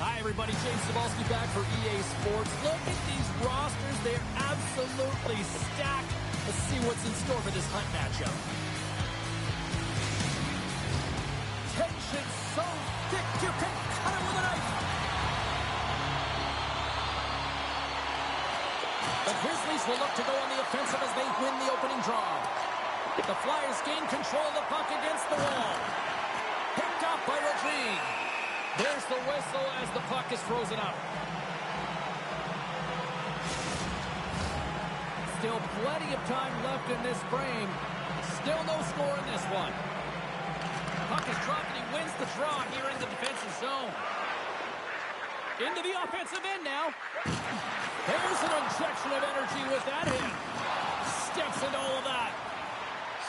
Hi, everybody. James Zabehlice back for EA Sports. Look at these rosters. They're absolutely stacked. Let's see what's in store for this hunt matchup. Tension so thick you can cut it with a knife. The Grizzlies will look to go on the offensive as they win the opening draw. The Flyers gain control of the puck against the wall. Picked up by Rodrigue. There's the whistle as the puck is frozen up. Still plenty of time left in this frame. Still no score in this one. Puck is dropped and he wins the draw here in the defensive zone. Into the offensive end now. There's an injection of energy with that hit. Steps into all of that.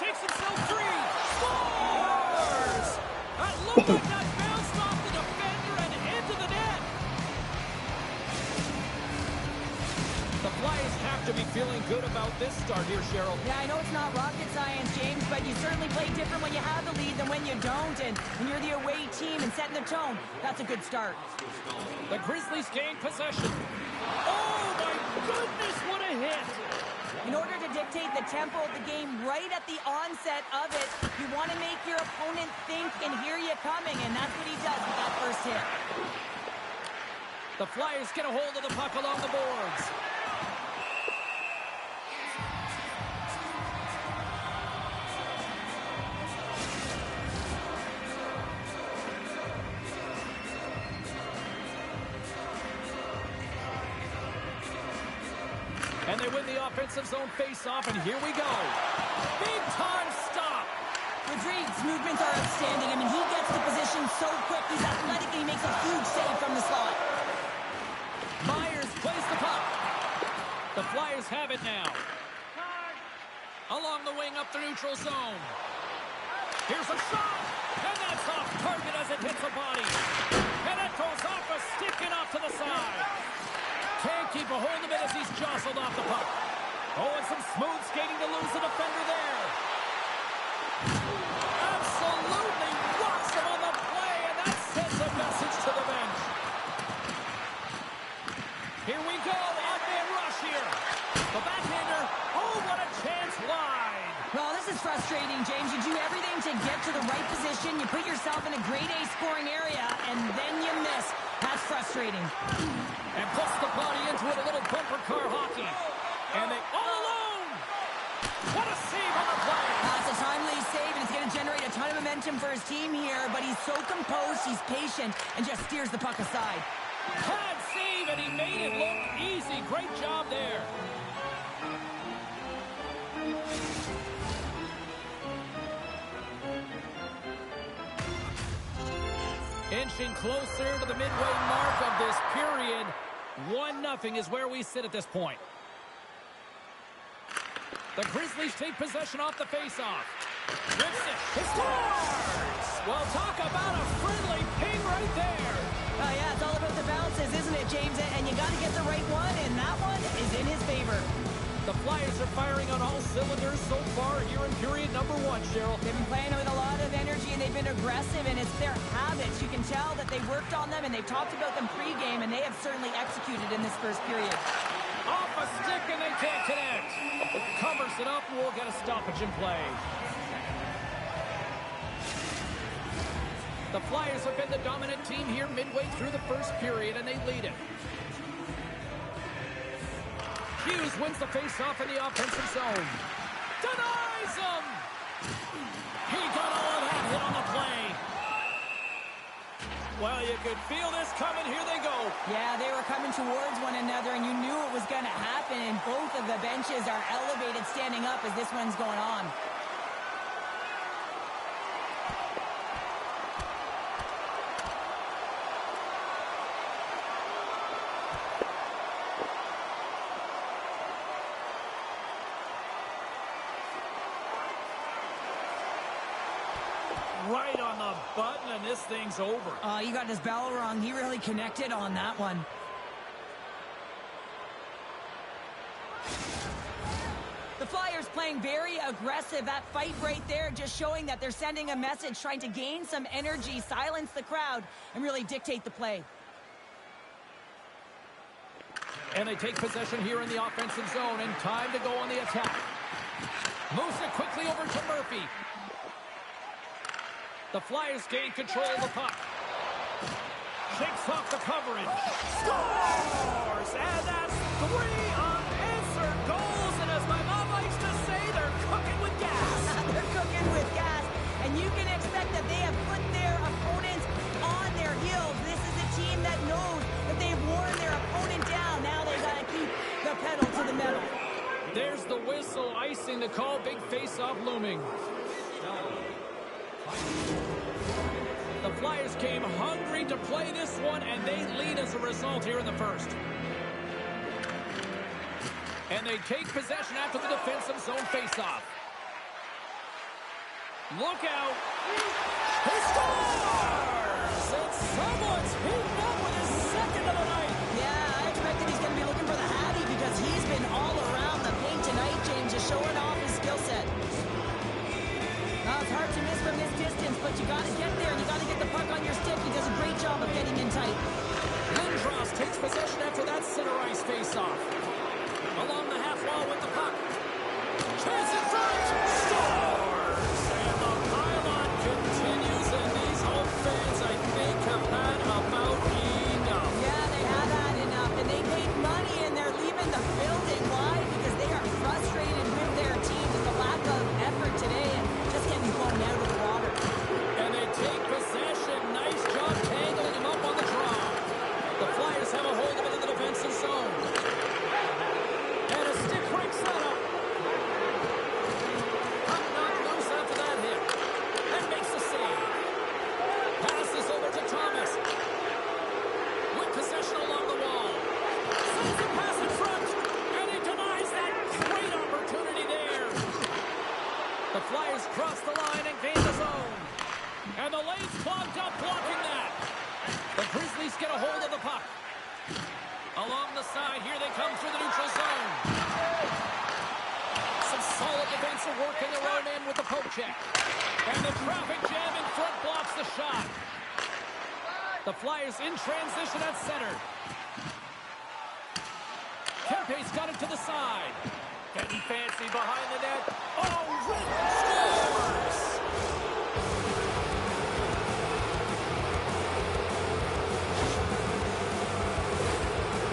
Shakes himself free. Scores! That looked like that bounced off the defender and into the net. The Flyers have to be feeling good about this start here, Cheryl. Yeah, I know it's not rocket science, James, but you certainly play different when you have the lead than when you don't. And when you're the away team and setting the tone, that's a good start. The Grizzlies gain possession. Oh, my goodness, what a hit. In order to dictate the tempo of the game right at the onset of it, you want to make your opponent think and hear you coming, and that's what he does with that first hit. The Flyers get a hold of the puck along the boards. And they win the offensive zone face-off, and here we go. Big-time stop. Rodrigue's movements are outstanding. I mean, he gets the position so quick. He's athletic, and he makes a huge save from the slot. Myers plays the puck. The Flyers have it now. Along the wing up the neutral zone. Here's a shot, and that's off target as it hits a body. And it goes off a stick and off to the side. Can't keep a hold of it as he's jostled off the puck. Oh, and some smooth skating to lose the defender there. Absolutely rocks him on the play, and that sends a message to the bench. Here we go, odd man rush here. The backhander, oh, what a chance wide. Well, this is frustrating, James. You do everything to get to the right position. You put yourself in a grade A scoring area, and then you miss. That's frustrating. And puts the body into it, a little bumper car hockey. And they all alone. What a save on the play. That's a timely save, and it's going to generate a ton of momentum for his team here, but he's so composed, he's patient, and just steers the puck aside. Bad save, and he made it look easy. Great job there. Inching closer to the midway mark of this period. 1-0 is where we sit at this point. The Grizzlies take possession off the faceoff. Rips it. He scores! Well, talk about a friendly ping right there. Oh, yeah, it's all about the bounces, isn't it, James? And you got to get the right one, and that one is in his favor. The Flyers are firing on all cylinders so far here in period number 1, Cheryl. They've been playing with a lot of energy, and they've been aggressive, and it's their habits. You can tell that they worked on them, and they've talked about them pregame, and they have certainly executed in this first period. Off a stick, and they can't connect. Covers it up, and we'll get a stoppage in play. The Flyers have been the dominant team here midway through the first period, and they lead it. Hughes wins the face-off in the offensive zone. Denies him! He got all of that hit on the play. Well, you could feel this coming. Here they go. Yeah, they were coming towards one another, and you knew it was going to happen, and both of the benches are elevated standing up as this one's going on. Right on the button, and this thing's over. You got his bell wrong. He really connected on that one. The Flyers playing very aggressive. That fight right there just showing that they're sending a message, trying to gain some energy, silence the crowd, and really dictate the play. And they take possession here in the offensive zone, and time to go on the attack. Moves it quickly over to Murphy. The Flyers gain control of the puck. Shakes off the coverage. Scores! And that's 3 unanswered goals. And as my mom likes to say, they're cooking with gas. They're cooking with gas. And you can expect that they have put their opponents on their heels. This is a team that knows that they've worn their opponent down. Now they got to keep the pedal to the metal. There's the whistle, icing the call. Big face-off looming. The Flyers came hungry to play this one, and they lead as a result here in the first. And they take possession after the defensive zone face-off. Look out. He scores! And someone's heating up with his second of the night. Yeah, I expected he's going to be looking for the Hattie because he's been all around the paint tonight, James, just showing off his skill set. Well, it's hard to miss from this distance, but you got to get there and you got to get the puck on your stick. He does a great job of getting in tight. Lindros takes possession after that center ice face-off. Along the half wall with the puck. Chance in front. Scores! And the pylon continues, and these home fans, I think, have had about enough. Yeah, they have had enough, and they paid money, and they're leaving the building. Why? Because they are frustrated with their team with the lack of effort today and just getting blown out of the water. And they take possession. Nice job tangling him up on the draw. The Flyers have a hold of it in the defensive zone. And a stick break setup. Puck knocked loose after that hit. And makes the save. Passes over to Thomas. With possession along the wall. Sends the pass in front. And he denies that great opportunity there. The Flyers cross the line and gain the zone. And the lane's clogged up, blocking that. The Grizzlies get a hold of the puck. Along the side, here they come through the neutral zone. Some solid defensive work in their own end with the poke check. And the traffic jam in front blocks the shot. The Flyers in transition at center. Kempe's got it to the side. Getting fancy behind the net. Oh, Rick scores!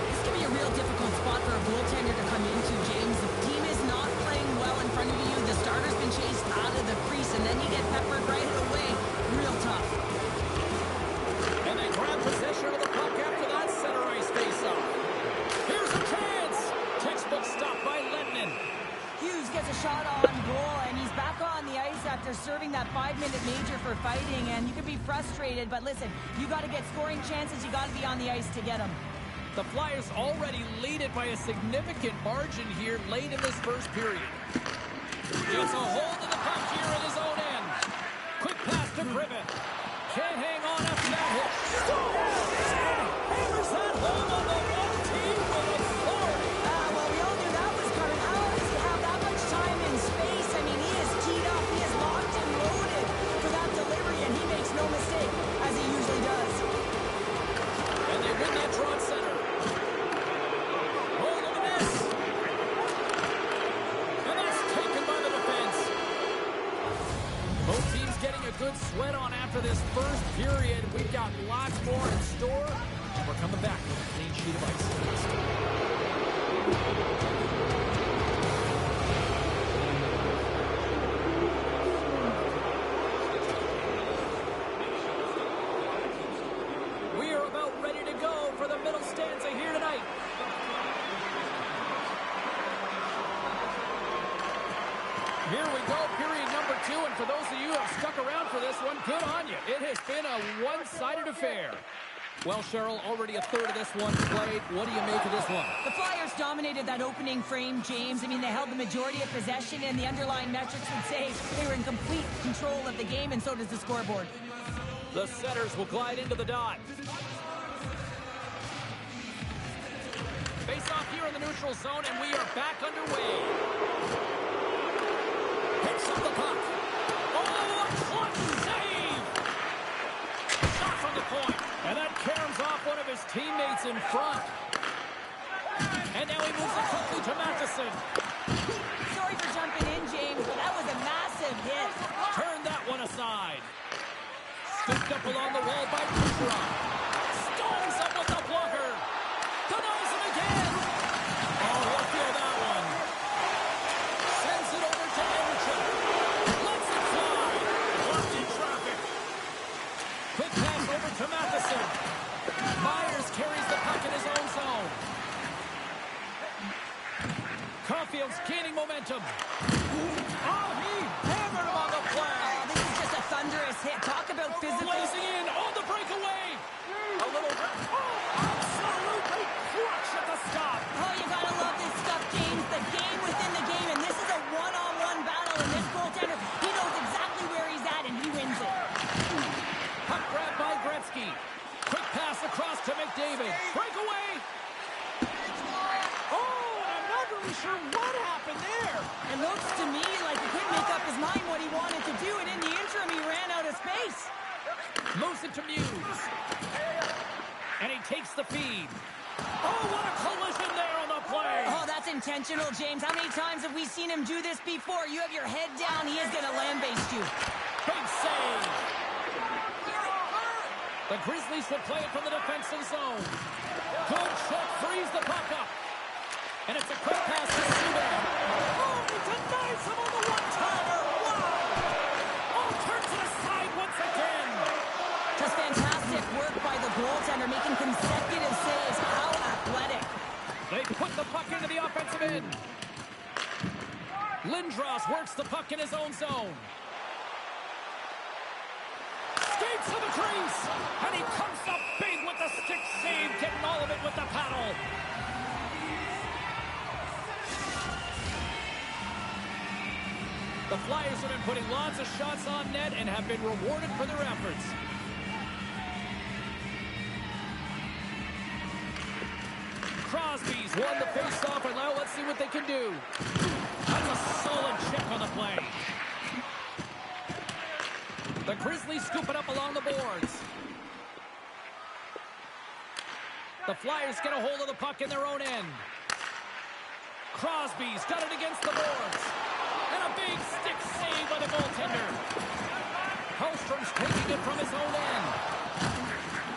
This can be a real difficult spot for a goaltender to come into, James. The team is not playing well in front of you. The starter's been chased out of the crease, and then you get peppered right away. Real tough. And they grab possession of the puck after that center ice face-off. Here's a chance! Textbook stop by Lennon. Hughes gets a shot on goal, and he's back on the ice after serving that 5-minute major for fighting, and you can be frustrated, but listen, you got to get scoring chances, you got to be on the ice to get them. The Flyers already lead it by a significant margin here late in this first period. Gets a hold of the puck here at his own end. Quick pass to Griffith. Can't hang on after that hit. Scores! And hammers that home on the one team with authority. Well, we all knew that was coming. How does he have that much time and space? I mean, he is teed up, he is locked and loaded for that delivery, and he makes no mistake, as he usually does. And they win that draw at center. Roll of the miss. And that's taken by the defense. Both teams getting a good sweat on after this first period. We've got lots more in store. We're coming back with a clean sheet of ice. We are about ready to go for the middle stanza here tonight. Here we go, period number 2, and for those of you who have stuck around for this one, good on you. It has been a one-sided affair. Well, Cheryl, already a third of this one played. What do you make of this one? The Flyers dominated that opening frame, James. I mean, they held the majority of possession, and the underlying metrics would say they were in complete control of the game, and so does the scoreboard. The setters will glide into the dot. Face off here in the neutral zone, and we are back underway. Picks up the puck. Oh, a clutch save! Shot from the point. And that caroms off one of his teammates in front. Matheson. Sorry for jumping in, James, but that was a massive hit. Turn that one aside. Scooped up along the wall by Kucherov. Storms up with the blocker. Denies him again. Oh, he'll feel that one. Sends it over to Nhl. Lets it fly. Blocked in traffic. Quick pass over to Matheson. Myers carries the puck in his own zone. Caulfield's gaining momentum. Oh, he hammered him on the play. Oh, this is just a thunderous hit. Talk about physical. Blazing in on the breakaway. A little, absolutely crushed at the stop. Oh, you gotta love this stuff, James. The game within the game, and this is a one-on-one battle, and this goaltender, he knows exactly where he's at, and he wins it. Puck grab by Gretzky. Quick pass across to McDavid. Breakaway. Oh, I'm not really sure what happened there. It looks to me like he couldn't make up his mind what he wanted to do, and in the interim, he ran out of space. Moves it to Muse. And he takes the feed. Oh, what a collision there on the play. Oh, that's intentional, James. How many times have we seen him do this before? You have your head down, he is going to lambaste you. Big save. The Grizzlies will play it from the defensive zone. Good check, frees the puck up. And it's a quick pass to Subban. Oh, he denies him on the one-timer. Wow. Oh, turns it aside once again. Just fantastic work by the goaltender, making consecutive saves. How athletic. They put the puck into the offensive end. Lindros works the puck in his own zone. Skates to the crease. And he comes up big with the stick save, getting all of it with the paddle. The Flyers have been putting lots of shots on net and have been rewarded for their efforts. Crosby's won the face-off, and now let's see what they can do. That's a solid check on the play. The Grizzlies scoop it up along the boards. The Flyers get a hold of the puck in their own end. Crosby's got it against the boards. And a big stick save by the goaltender. Hellstrom's taking it from his own end.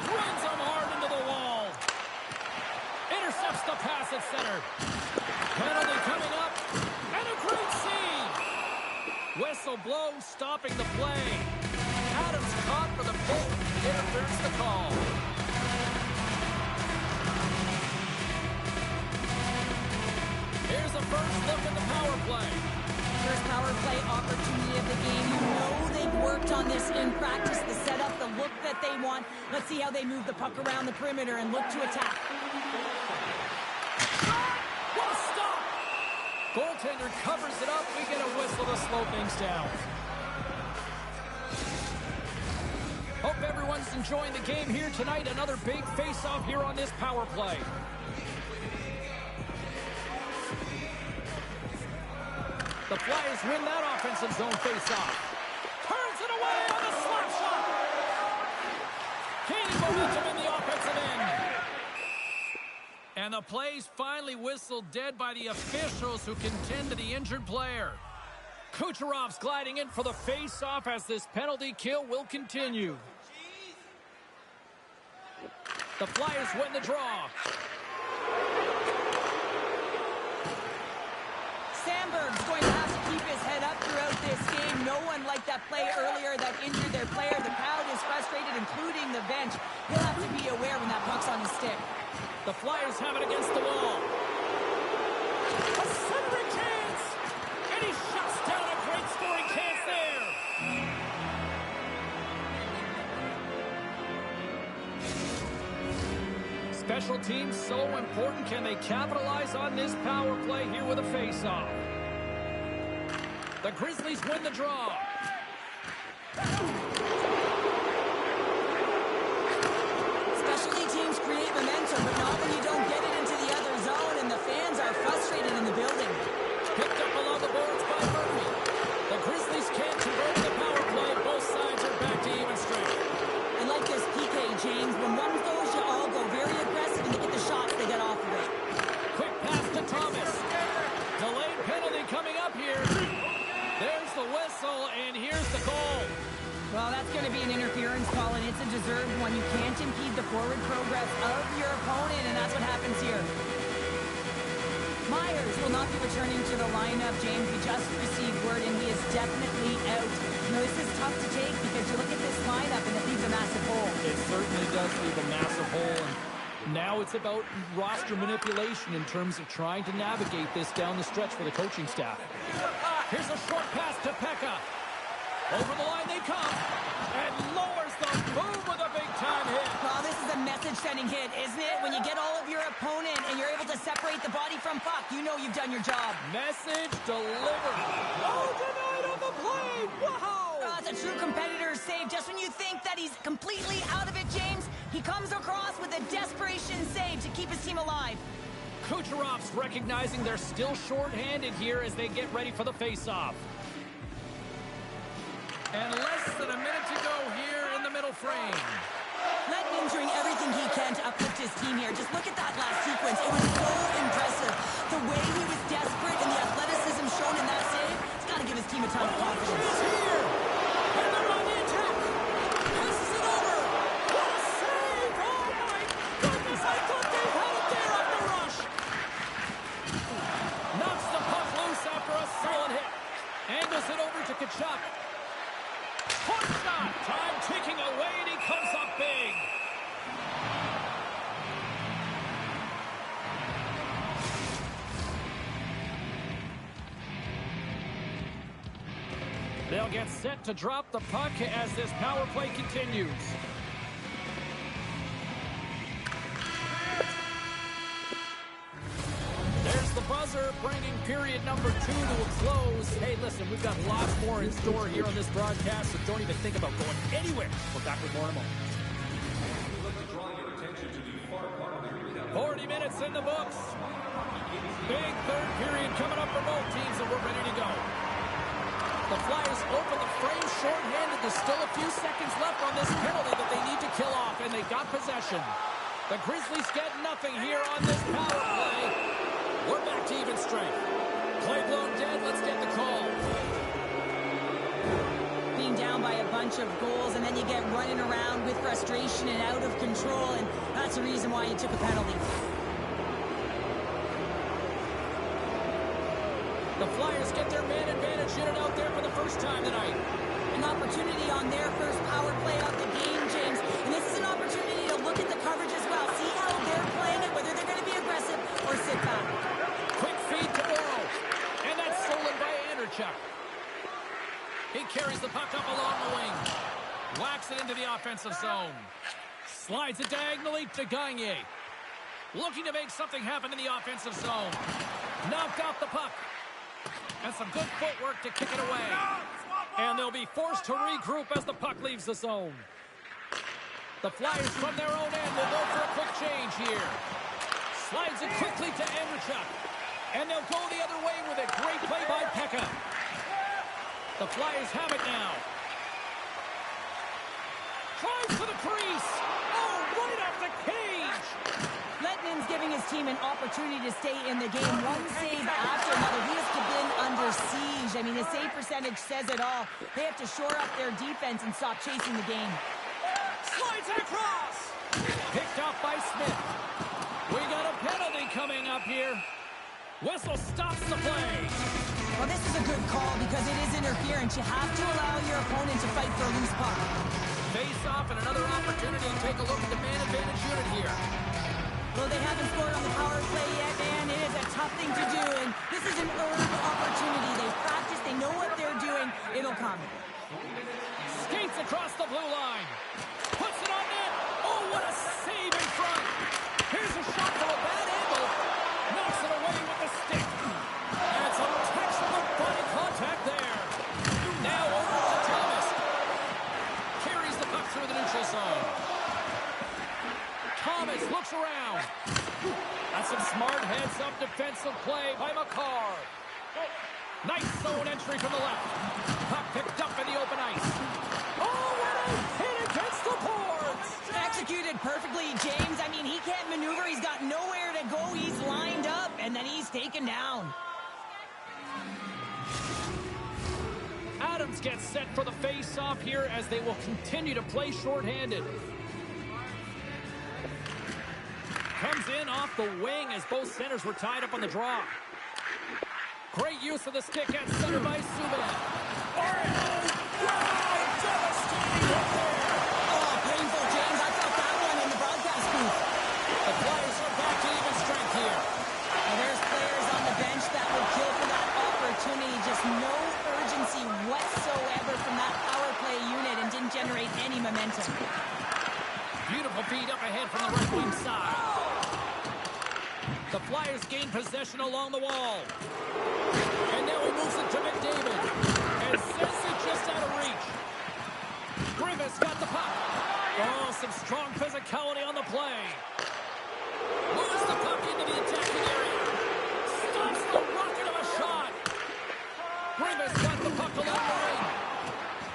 Runs him hard into the wall. Intercepts the pass at center. Penalty coming up. And a great save. Whistle blows, stopping the play. Adams caught for the pick. Interference the call. Here's the first look at the power play. First power play opportunity of the game. You know they've worked on this in practice, the setup, the look that they want. Let's see how they move the puck around the perimeter and look to attack. What a stop! Goaltender covers it up. We get a whistle to slow things down. Hope everyone's enjoying the game here tonight. Another big face-off here on this power play. The Flyers win that offensive zone face-off. Turns it away on the slap shot. Gaining momentum in the offensive end. And the play's finally whistled dead by the officials who contend to the injured player. Kucherov's gliding in for the face-off as this penalty kill will continue. The Flyers win the draw. Sandberg's going to have to keep his head up throughout this game. No one like that play earlier that injured their player. The crowd is frustrated, including the bench. He'll have to be aware when that puck's on his stick. The Flyers have it against the wall. A centering chance! And he shuts down a great scoring chance there. Special teams so important. Can they capitalize on this power play here with a face-off? The Grizzlies win the draw. Specialty teams create momentum, but not when you don't get it into the other zone, and the fans are frustrated in the building. Picked up along the boards by Murphy. The Grizzlies can't convert the power play. Both sides are back to even strength. And like this PK, James, when one goes, you all go very aggressive, and they get the shots they get off of it. Quick pass to Thomas. will not be returning to the lineup, James. We just received word, and he is definitely out. You know, this is tough to take because you look at this lineup, and it leaves a massive hole. It certainly does leave a massive hole. And now it's about roster manipulation in terms of trying to navigate this down the stretch for the coaching staff. Here's a short pass to Pekka. Over the line they come. And lowers the boom with a big-time hit. Well, this is a message-sending hit, isn't it? When you get all of your opponent and you're able to separate the body from puck, you know you've done your job. Message delivered. Oh, denied on the play. Wow. It's a true competitor's save. Just when you think that he's completely out of it, James, he comes across with a desperation save to keep his team alive. Kucherov's recognizing they're still short-handed here as they get ready for the face-off. And less than a minute to go here in the middle frame. Letman's doing everything he can to uplift his team here. Just look at that last sequence. It was so impressive. The way he was desperate and the athleticism shown in that save, it's got to give his team a ton of confidence. He's here. And they're on the attack. Passes it over. What a save. Oh, my goodness. I thought they had it there on the rush. Knocks the puck loose after a solid hit. Angles it over to Tkachuk. Point shot. Time ticking away, and he comes up big. They'll get set to drop the puck as this power play continues. There's the buzzer, bringing period number 2 to a close. Hey, listen, we've got lots more in store here on this broadcast, so don't even think about going anywhere. We're back with more in a moment. 40 minutes in the books. Big third period coming up for both teams, and we're ready to go. The Flyers open the frame short-handed. There's still a few seconds left on this penalty that they need to kill off, and they got possession. The Grizzlies get nothing here on this power play. We're back to even strength. Play blown dead. Let's get the call. Being down by a bunch of goals, and then you get running around with frustration and out of control, and that's the reason why you took a penalty. The Flyers get their man advantage unit out there for the first time tonight. An opportunity on their first power play of the game, James. And this is an opportunity to look at the coverage as well. See how they're playing it, whether they're going to be aggressive or sit back. Quick feed to Oro. And that's stolen by Anderchuk. He carries the puck up along the wing. Whacks it into the offensive zone. Slides it diagonally to Gagne. Looking to make something happen in the offensive zone. Knocked off the puck. And some good footwork to kick it away. And they'll be forced to regroup as the puck leaves the zone. The Flyers from their own end will go for a quick change here. Slides it quickly to Anderchuk. And they'll go the other way with it. Great play by Pekka. The Flyers have it now. Tries for the crease. Oh, right off the cage. Letman's giving his team an opportunity to stay in the game. One save after another. He has been under siege. I mean, his save percentage says it all. They have to shore up their defense and stop chasing the game. Slides it across. Picked off by Smith. We got a penalty coming up here. Whistle stops the play. Well, this is a good call because it is interference. You have to allow your opponent to fight for a loose puck. Face off and another opportunity to take a look at the man advantage unit here. Well, they haven't scored on the power play yet, man. It is a tough thing to do, and this is an earned opportunity. They practice, they know what they're doing. It'll come. Skates across the blue line. Puts it on net. Oh, what a save in front. Here's a shot from a bad angle. Knocks it away with the stick. And some textbook body contact there. Now over to Thomas. Carries the puck through the neutral zone. Thomas looks around. That's some smart heads-up defensive play by McCarr. Nice zone entry from the left. Puck picked up in the open ice. Oh, what a hit against the boards! Executed perfectly, James. I mean, he can't maneuver. He's got nowhere to go. He's lined up, and then he's taken down. Adams gets set for the face-off here as they will continue to play shorthanded. Comes in off the wing as both centers were tied up on the draw. Great use of the stick at center by Subban. Oh, painful, James. I felt that one in the broadcast booth. The Flyers are back to even strength here. Now, there's players on the bench that would kill for that opportunity. Just no urgency whatsoever from that power play unit and didn't generate any momentum. Beautiful feed up ahead from the right wing side. The Flyers gain possession along the wall. And now he moves it to McDavid. And sends it just out of reach. Griffith's got the puck. Oh, some strong physicality on the play. Moves the puck into the attacking area. Stops the rocket of a shot. Griffith's got the puck along the wing.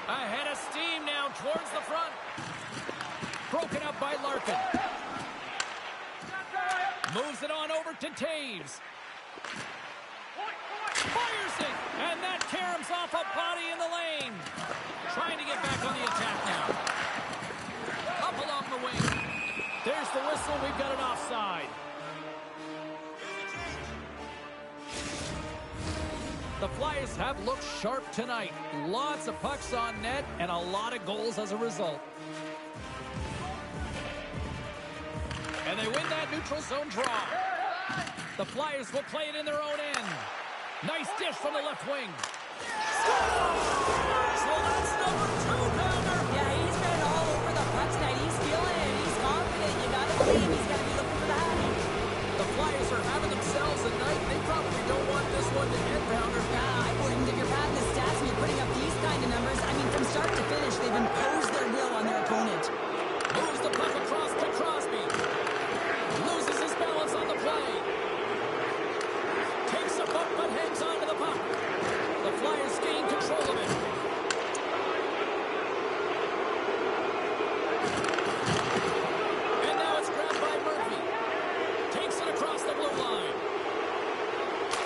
Ahead of steam now towards the front. Broken up by Larkin. Moves it on over to Taves. Fires it. And that caroms off a body in the lane. Trying to get back on the attack now. Up along the wing. There's the whistle. We've got an offside. The Flyers have looked sharp tonight. Lots of pucks on net and a lot of goals as a result. And they win that neutral zone draw. The Flyers will play it in their own end. Nice dish from the left wing. So that's number 2-pounder. Yeah, he's been all over the puck tonight. He's feeling it. He's confident. You got to believe he's going to be looking for the hattie. The Flyers are having themselves a night. They probably don't want this one to end, Pounder. I wouldn't. If you're padding the stats and you're putting up these kind of numbers, I mean, from start to finish, they've imposed their will on their opponent. Moves the puck across to Crosby. Loses his balance on the play. Takes a bump but hangs on to the puck. The Flyers gain control of it. And now it's grabbed by Murphy. Takes it across the blue line.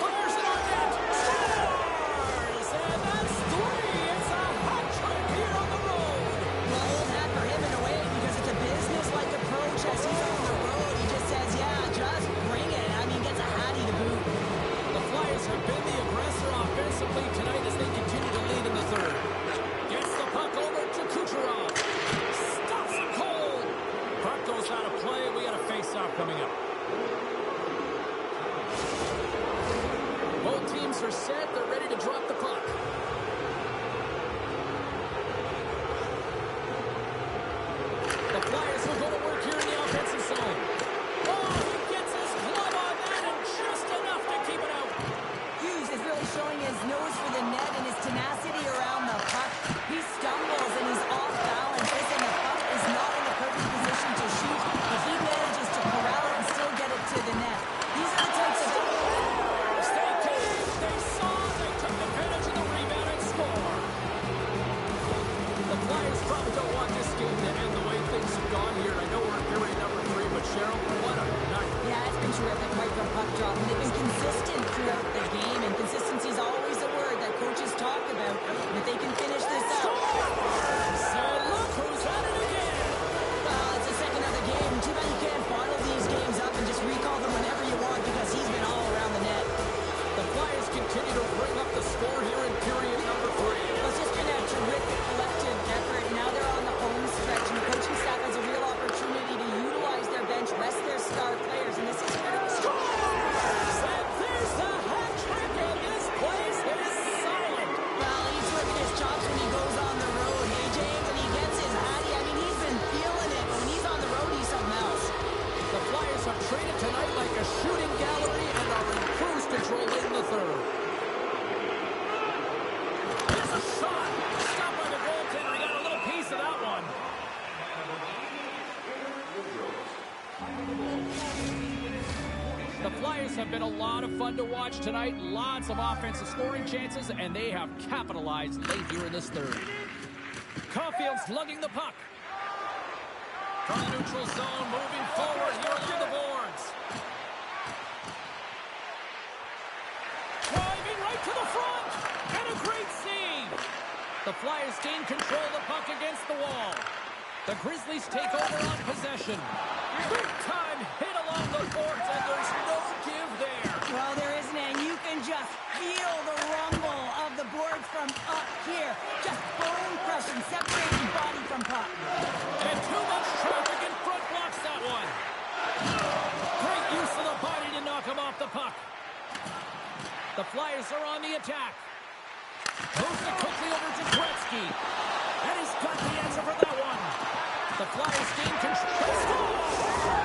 Fires it on net. Scores! And that's 3. It's a hat trick here on the road. Well, old hat for him in a way because it's a business-like approach as he's on the road. He just says, yeah, just bring it. I mean, gets a hattie to boot. The Flyers have been the aggressor offensively tonight as they continue to lead in the third. Gets the puck over to Kucherov. Stops it cold. Puck goes out of play. We got a face-off coming up. Both teams are set. They're ready to drop the puck. The Flyers will go to work here in the offensive zone. Oh, he gets his glove on that and just enough to keep it out. Hughes is really showing his nose for the net and his tenacity around the puck. He stumbles and he's off balance. Listen, the puck is not in the perfect position to shoot, but he manages to corral it and still get it to the net. These are the types of... Stay tuned. They saw, they took advantage of the rebound and score. The Flyers probably don't want this game to end the way things have gone here. I know we're in period number 3, but Cheryl, what a night. Yeah, it's been terrific right from puck drop. And they've been consistent throughout the game, and consistency is always a word that coaches talk about. And if they can finish this up... And look who's at it again. Well, it's the second of the game. Too bad you can't bottle these games up and just recall them whenever you want because he's been all around the net. The Flyers continue to bring up the score here in period number 3. Well, it's just been a terrific collective effort. Now they're on the home stretch, and the coaching staff has a real opportunity to utilize their bench, rest their star players, and this is critical. And there's the hat trick, and this place is silent. Well, he's working his chops when he goes on the road. Hey, James, and he gets his hattie. I mean, he's been feeling it, but when he's on the road, he's something else. The Flyers have traded tonight like a shooting gallery and are in cruise control late in the third. There's a shot. Stopped by the goaltender. He got a little piece of that one. The Flyers have been a lot of fun to watch tonight. Lots of offensive scoring chances, and they have capitalized late here in this third. Caulfield's lugging the puck. From the neutral zone, moving forward here along the boards. Driving right to the front, and a great save. The Flyers gain control of the puck against the wall. The Grizzlies take over on possession. Big time hit along the boards, and there's no give there. Well, there isn't, and you can just separating body from puck. And too much traffic in front blocks that one. Great use of the body to knock him off the puck. The Flyers are on the attack. Moves it quickly over to Gretzky. And he's got the answer for that one. The Flyers gain control.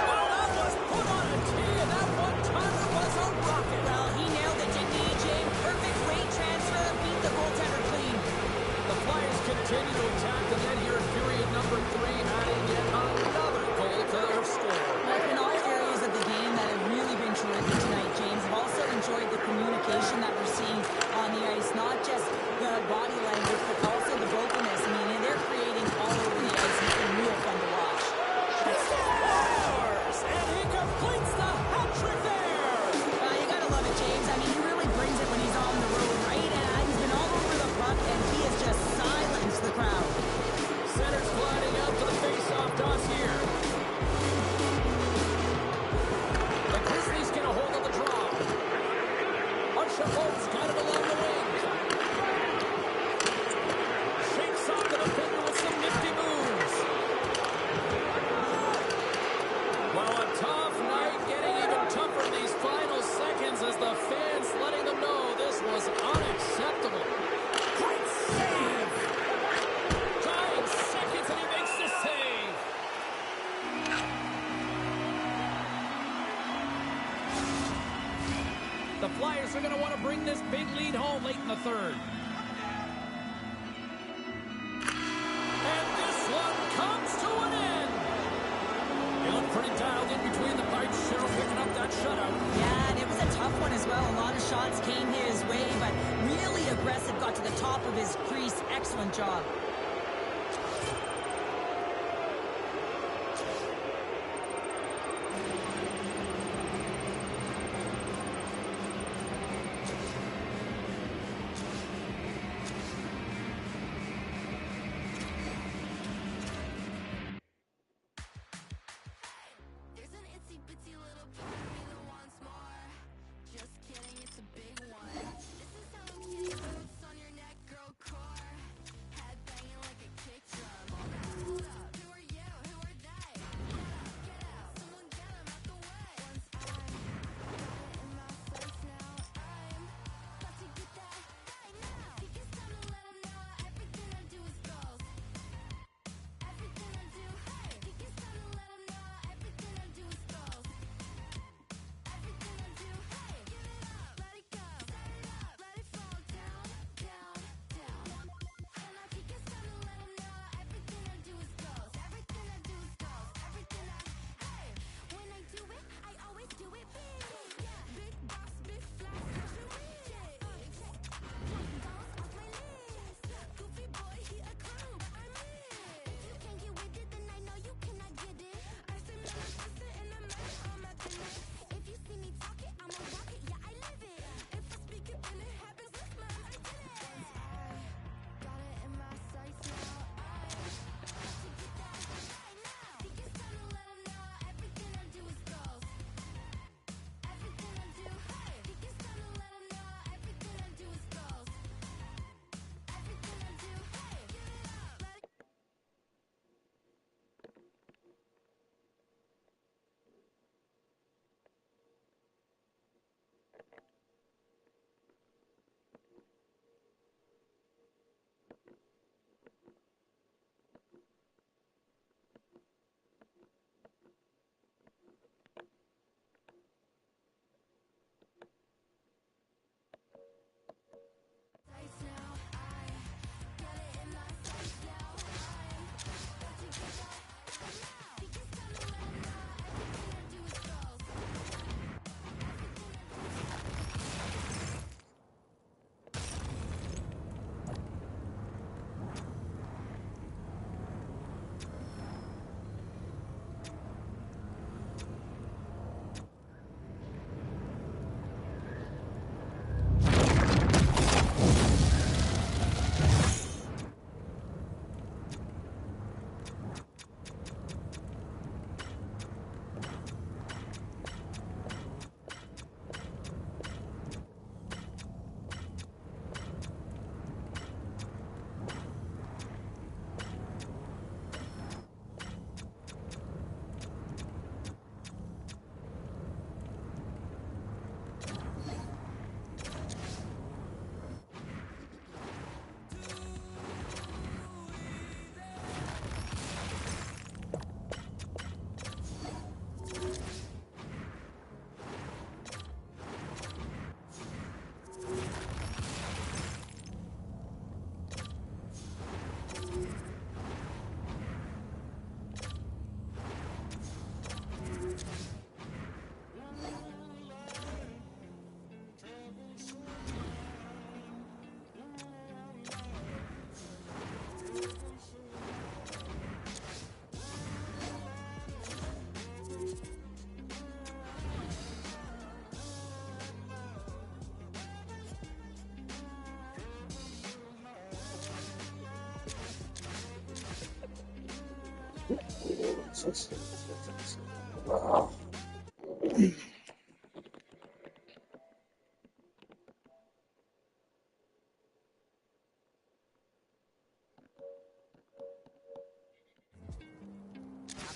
Well, that was put on a tee, and that one-timer was a rocket. Well, he nailed it, didn't he, Jay? Perfect weight transfer, beat the goaltender clean. The Flyers continue to attack the net here in period number 3, adding yet another goal to their score. Like in all areas of the game that have really been terrific tonight, James, I've also enjoyed the communication that we're seeing on the ice, not just the body language, but also the vocalness. I mean, they're creating all over the ice. It's been real fun to watch. Scores! And he completes the hat-trick there! You gotta love it, James. I mean, he really brings it when he's on the road, right? And he's been all over the puck, and he has just silenced the crowd. Center's gliding out to the face-off toss here. The Grizzlies get a hold of the draw. Archibald's got it along the wing. Shakes off the defender with some nifty moves. Well, a tough night, getting even tougher in these final seconds as the fans letting them know this was unacceptable. Great save! Dying seconds and he makes the save. The Flyers are going to want to bring this big lead home late in the third. And this one comes to an end. He looked pretty dialed in between the pipes, Cheryl picking up that shutout. Yeah, and it was a tough one as well. A lot of shots came his way, but really aggressive, got to the top of his crease. Excellent job. There's an itsy bitsy little part of me that wants more. Just kidding, it's a big one. This is how I'm getting roots on your neck, girl core. Headbang. I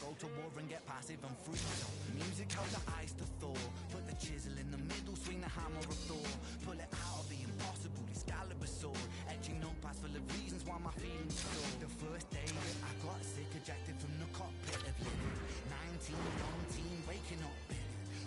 go to war and get passive and free. Music held the ice to thaw. Put the chisel in the middle, swing the hammer of Thor. Pull it out of the impossible, Excalibur sword. Etching notepads full of reasons why my feelings soar. The first day that I got sick, ejected from the cockpit of living. 19, young teen, waking up bitter.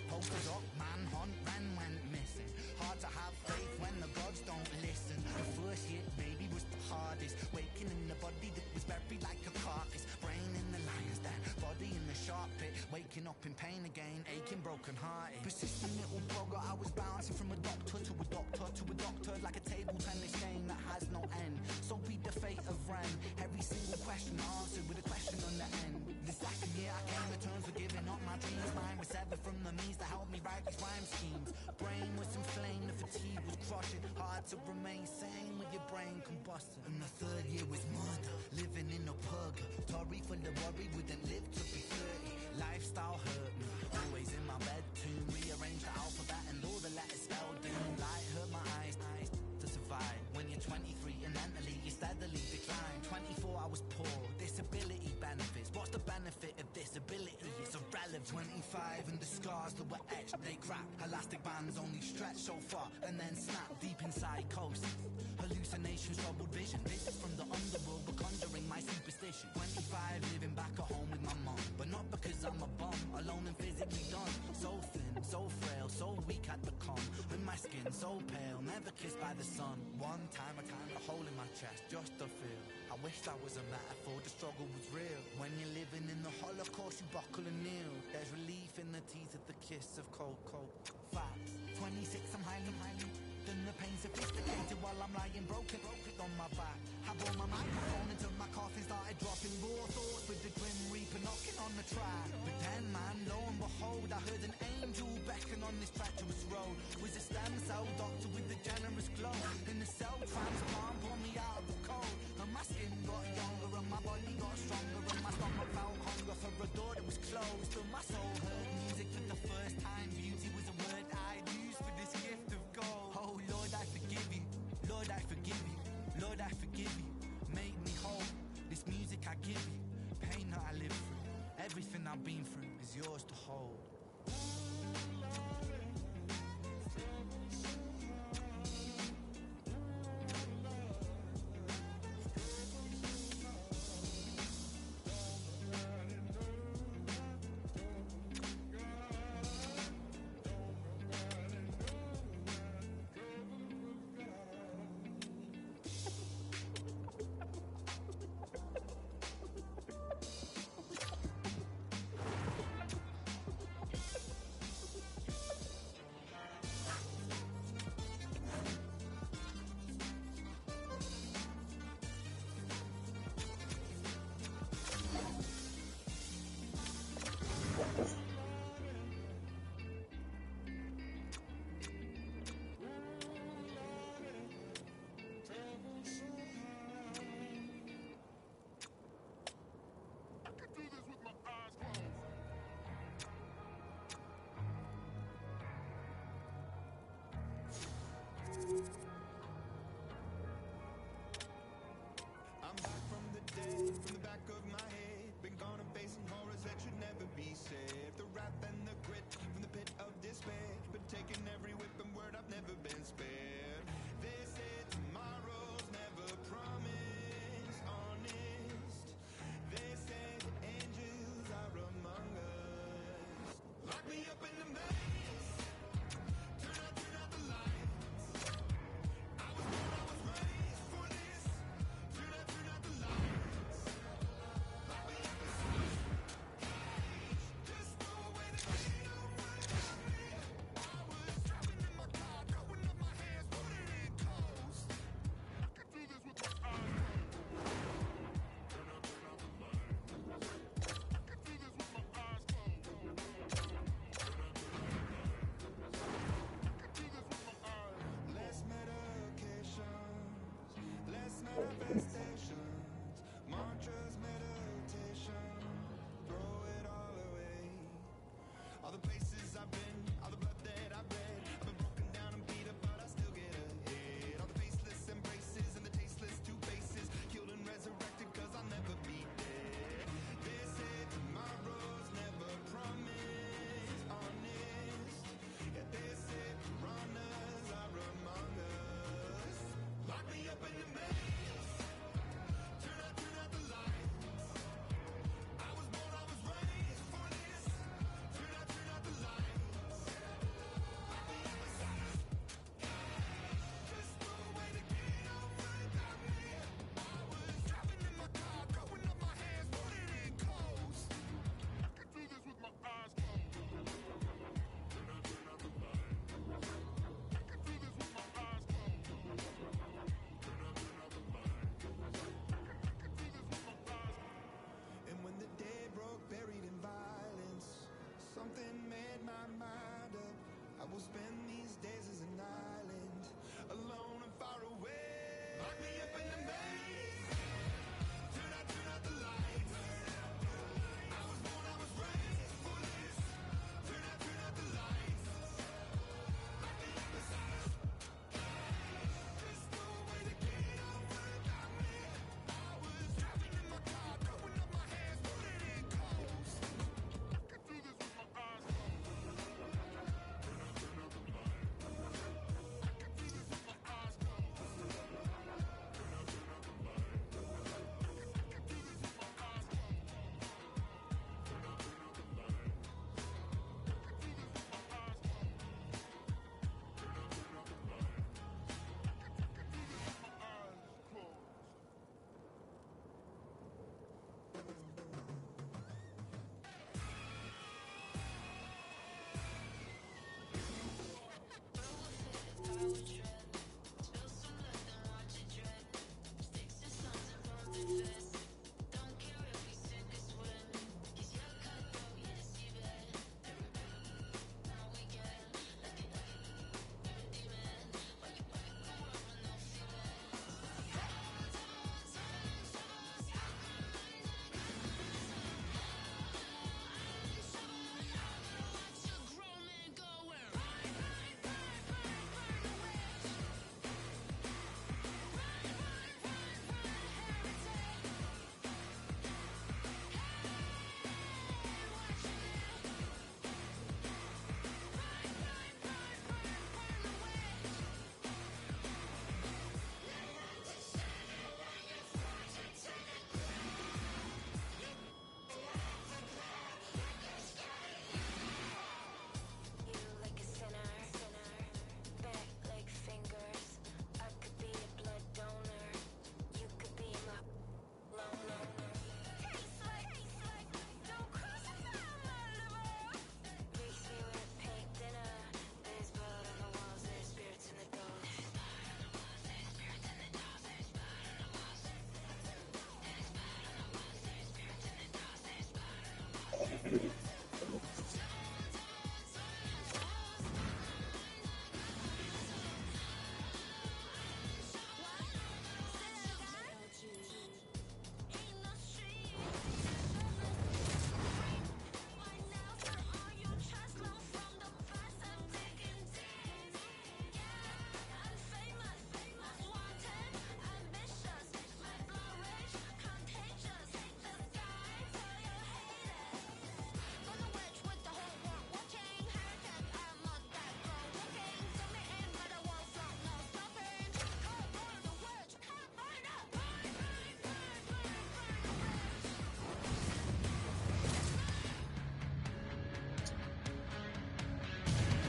Posters up, manhunt, ran, went missing. Hard to have faith when the gods don't listen. The first hit maybe was the hardest. Waking in the body that was buried like a carcass. Brain in the lion's den, body in the sharp pit. Waking up in pain again, aching, broken hearted. Persistent little blogger, I was bouncing from a doctor to a doctor to a doctor, like a table tennis game that has no end. So be the fate of Ren. Every single question answered with a question on the end. The second year I came to terms with giving up my dreams. Mine was severed from the means to help me write these rhyme schemes. Brain was inflamed, the fatigue was crushing. Hard to remain sane with your brain combusting. And the third year was murder, living in a purgatory full of worry, wouldn't live to be 30. Lifestyle hurt me, always in my bed tune. Rearrange the alphabet and all the letters spelled doom. Light hurt my eyes to survive. When you're 23 and mentally you steadily decline. 24 I was poor, disability benefits. What's the benefit of disability? It's irrelevant. 25 and the scars that were etched, they crack. Elastic bands only stretch so far and then snap deep inside coast. Hallucinations, troubled vision. This is from the underworld, but conjuring my superstition. 25 living back at home with my mum, but not because I'm a bum, alone and physically done. So thin, so frail, so weak at the calm. And my skin so pale, never kissed by the sun. One time I timed a hole in my chest just to feel. I wish that was a metaphor, the struggle was real. When you're living in the Holocaust, you buckle and kneel. There's relief in the teeth of the kiss of cold. Facts. 26, I'm highly. Then the pain sophisticated while I'm lying broken on my back. I bore my microphone until my coffin started dropping. Raw thoughts with the grim reaper knocking on the track. But then, man, lo and behold, I heard an angel beckon on this treacherous road. Was a stem cell doctor with a generous glow. And the cell transplant pulled me out of the cold. And my skin got younger and my body got stronger. And my stomach felt hunger for a door that was closed. Till my soul heard music for the first time. Beauty was a word I'd use for this gift of gold. Oh Lord, I forgive you. Lord, I forgive you. Lord, I forgive you. Make me whole. This music I give you. Pain that I live through. Everything I've been through is yours to hold.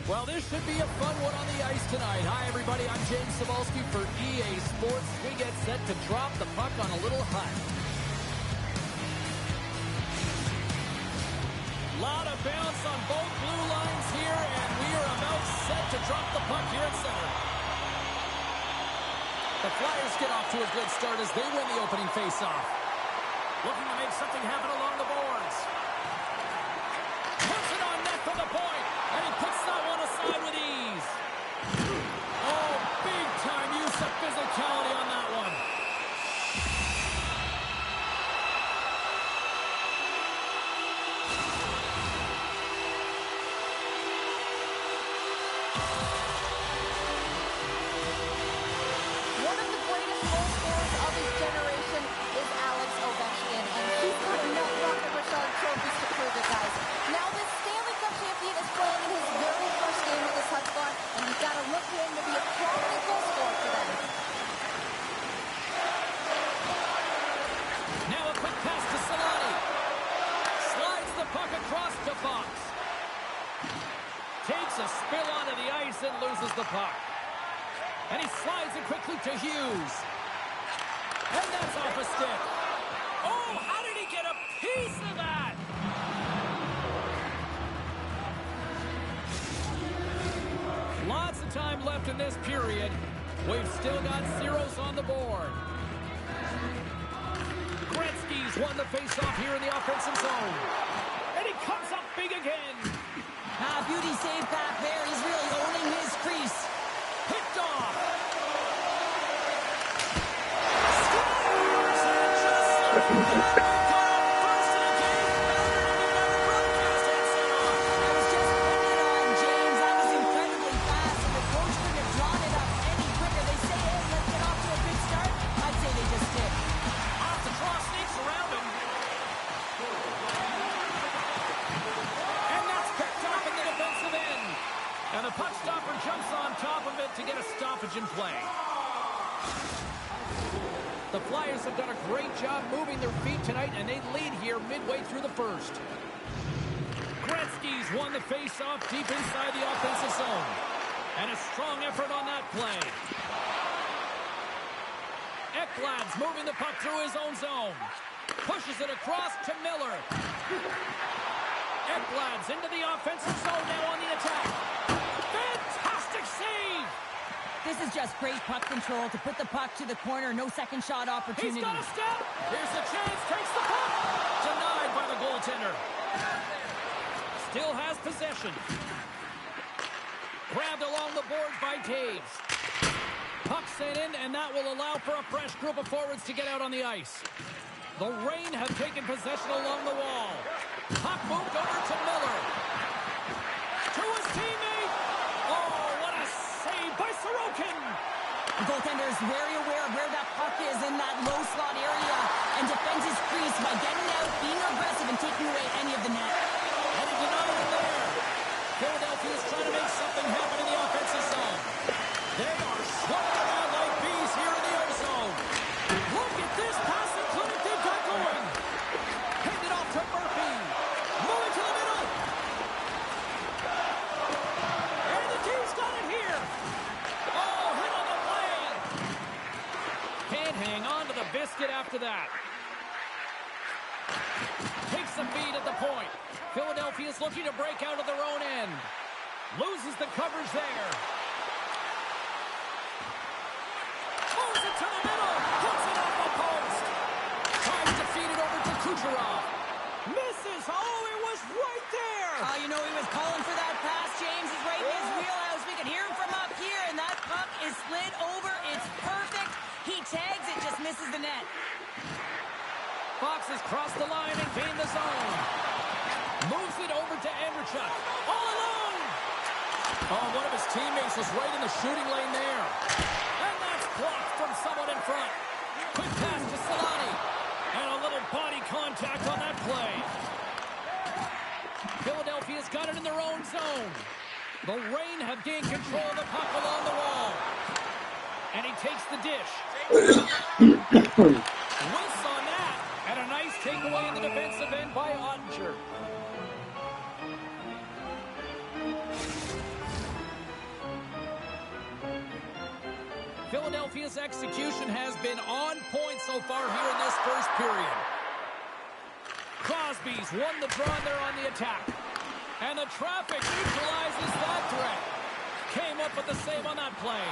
Well, this should be a fun one on the ice tonight. Hi, everybody. I'm James Zabehlice for EA Sports. We get set to drop the puck on a little hut. Lot of bounce on both blue lines here, and we are about set to drop the puck here in center. The Flyers get off to a good start as they win the opening faceoff. Looking to make something happen along the boards. Puts it on net from the point, and he puts that one aside with ease. Oh, big-time use of physicality on that one. One of the greatest goal scorers of his generation is Alex Ovechkin, and he's got enough Rocket Richard trophies to prove it, guys. Now this Stanley Cup champion is playing in his very first game with this Husqvarna, and you've got to look for him to be a prominent goal scorer for them. Now a quick pass to Solani. Slides the puck across to Fox. Takes a spill onto the ice and loses the puck. And he slides it quickly to Hughes. And that's off a stick. Oh, how did he get a piece of that? Lots of time left in this period. We've still got zeros on the board. Gretzky's won the faceoff here in the offensive zone. And he comes up big again. Beauty save back there. He's really owning his crease. Picked off. In play. The Flyers have done a great job moving their feet tonight, and they lead here midway through the first. Gretzky's won the face-off deep inside the offensive zone. And a strong effort on that play. Ekblad's moving the puck through his own zone. Pushes it across to Miller. Ekblad's into the offensive zone now on the attack. Fantastic save! This is just great puck control to put the puck to the corner. No second shot opportunity. He's got a step. Here's the chance. Takes the puck. Denied by the goaltender. Still has possession. Grabbed along the boards by Taves. Puck sent in, and that will allow for a fresh group of forwards to get out on the ice. The Reign have taken possession along the wall. Puck moved over to Miller. To his teammate. Oh, what a save by Sorokin. The goaltender is very aware of where that puck is in that low slot area and defends his crease by getting out, being aggressive, and taking away any of the net. And he denied it there. Philadelphia is trying to make something happen in the offensive zone. They are swarming around like bees here in the O-zone. Look at this passing clinic they've got going. Handed off to Murphy. Moving to the middle. And the team's got it here. Oh, hit on the blade. Can't hang on to the biscuit after that. Takes the feed at the point. Philadelphia is looking to break out of their own end. Loses the coverage there. Moves it to the middle. Puts it off the post. Tries to feed it over to Kucherov. Misses. Oh, it was right there. You know he was calling for that pass. James is right in his wheelhouse. We can hear him from up here, and that puck is slid over. It's perfect. He tags it, just misses the net. Fox has crossed the line and gained the zone. Moves it over to Andrechuk. All alone. Oh, one of his teammates was right in the shooting lane there. And that's blocked from someone in front. Quick pass to Solani. And a little body contact on that play. Philadelphia's got it in their own zone. The Reign have gained control of the puck along the wall. And he takes the dish. Whiffs on that. And a nice takeaway in the defensive end by Ottinger. Philadelphia's execution has been on point so far here in this first period. Crosby's won the draw and they're on the attack. And the traffic neutralizes that threat. Came up with the save on that play.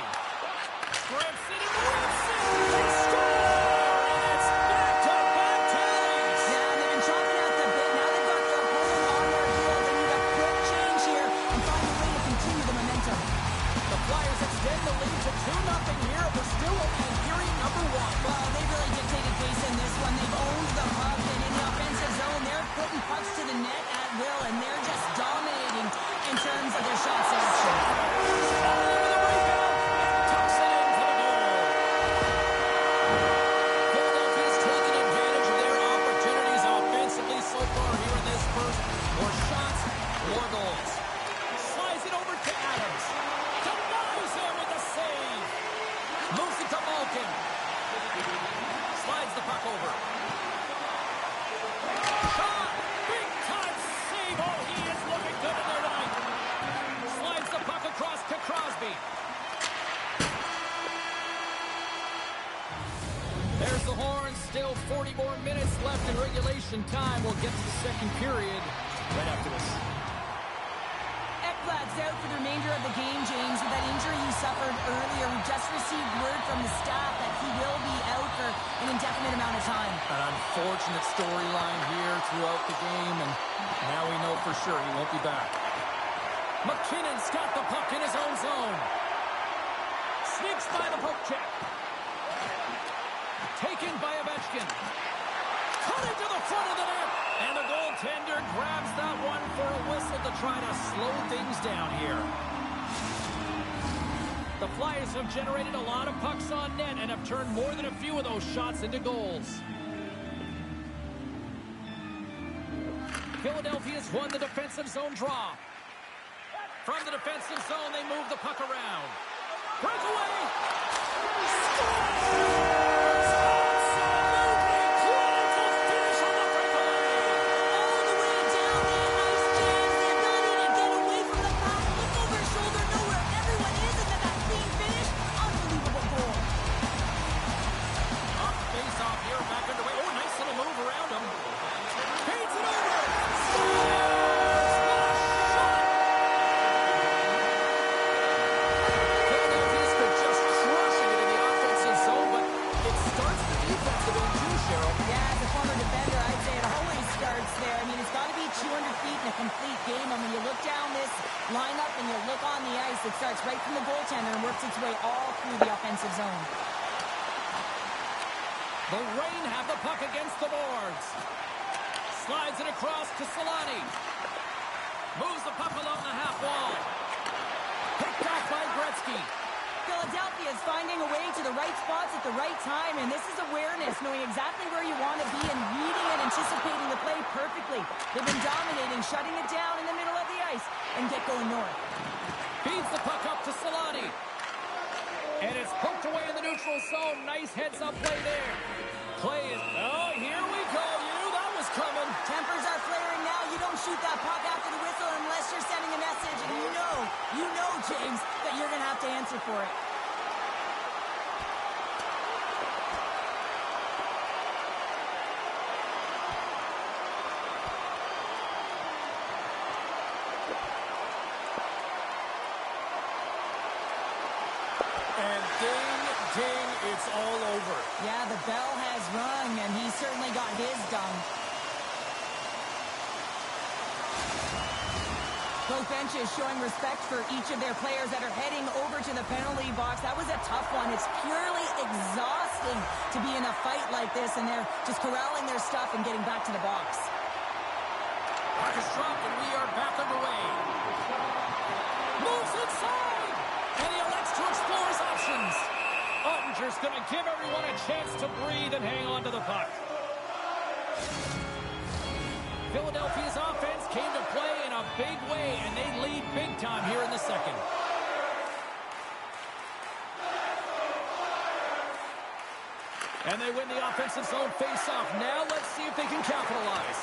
Strips it and rips it. They score! And it's back-to-back ties. Yeah, they've been chopping out the bit. Now they've got their opponent on their heels. They need a quick change here and find a way to continue the momentum. The Flyers extend the lead to 2-0 here. We're still only in period number 1. Well, they really dictated pace in this one. They've owned the puck, and in the offensive zone, they're putting pucks to the net at will, and they're just dominating in terms of their shot selection. Philadelphia's taking advantage of their opportunities offensively so far here in this first. More shots, more goals. Slides it over to Adams. Denies him with the save. Moves it to Malkin. Slides the puck over. Shot! Big time save! Oh, he is looking good in there tonight. Slides the puck across to Crosby. There's the horn. Still 40 more minutes left in regulation time. We'll get to the second period right after this. Ekblad's out for the remainder of the game, James, with that injury he suffered earlier. We just received word from the staff that he will be out for an indefinite amount of time. An unfortunate storyline here throughout the game, and now we know for sure he won't be back. McKinnon's got the puck in his own zone. Sneaks by the poke check. Taken by Ovechkin. Cut into the front of the net. And the goaltender grabs that one for a whistle to try to slow things down here. The Flyers have generated a lot of pucks on net and have turned more than a few of those shots into goals. Philadelphia's won the defensive zone draw. From the defensive zone, they move the puck around. Breakaway! Score! It starts right from the goaltender and works its way all through the offensive zone. The Reign have the puck against the boards. Slides it across to Solani. Moves the puck along the half wall. Picked off by Gretzky. Philadelphia is finding a way to the right spots at the right time, and this is awareness, knowing exactly where you want to be and reading and anticipating the play perfectly. They've been dominating, shutting it down in the middle of the ice, and get going north. Feeds the puck up to Solani. And it's poked away in the neutral zone. Nice heads-up play there. Play is... Oh, here we go. You knew that was coming. Tempers are flaring now. You don't shoot that puck after the whistle unless you're sending a message. And you know, James, that you're going to have to answer for it. And ding, ding, it's all over. Yeah, the bell has rung, and he certainly got his done. Both benches showing respect for each of their players that are heading over to the penalty box. That was a tough one. It's purely exhausting to be in a fight like this, and they're just corralling their stuff and getting back to the box. Puck is dropped, and we are back underway. Moves inside, and he elects to explore his options. Ottinger's going to give everyone a chance to breathe and hang on to the puck. Philadelphia's offense came to play in a big way, and they lead big time here in the second. And they win the offensive zone face-off. Now let's see if they can capitalize.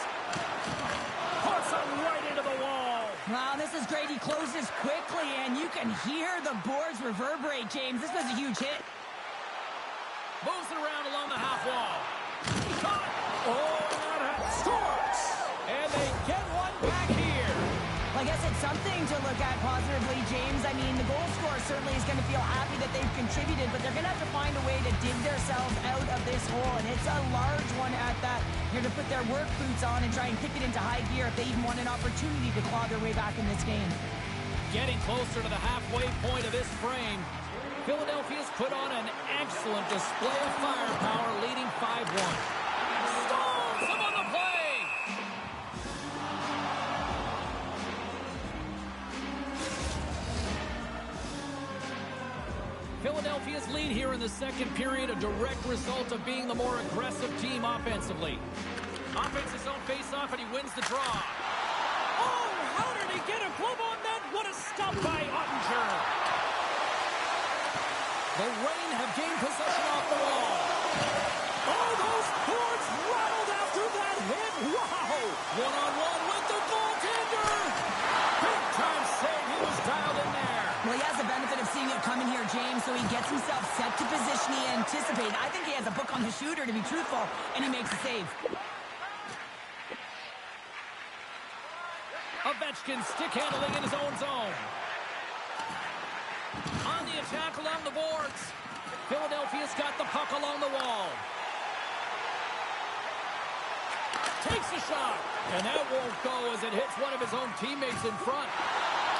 Puts him right into the wall. Wow, this is great. He closes quickly, and you can hear the boards reverberate, James. This was a huge hit. Moves it around along the half wall. Caught. Oh, and that scores. And they get one back here. Well, I guess it's something to look at positively, James. I mean, the goal scorer certainly is going to feel happy that they've contributed, but they're going to have to find a way to dig themselves out of this hole, and it's a large one at that. Here to put their work boots on and try and kick it into high gear if they even want an opportunity to claw their way back in this game. Getting closer to the halfway point of this frame. Philadelphia's put on an excellent display of firepower, leading 5-1. Stalls him on the play! Philadelphia's lead here in the second period, a direct result of being the more aggressive team offensively. Offensive zone face-off, and he wins the draw. Oh, how did he get a glove on that? What a stop by Ottinger. The Reign have gained possession off the wall. Oh, those boards rattled after that hit. Wow! One-on-one with the goaltender. Big-time save. He was dialed in there. Well, he has the benefit of seeing it coming here, James, so he gets himself set to position he anticipated. I think he has a book on the shooter, to be truthful, and he makes a save. Ovechkin stick handling in his own zone. On the attack along the boards. Philadelphia's got the puck along the wall. Takes a shot. And that won't go as it hits one of his own teammates in front.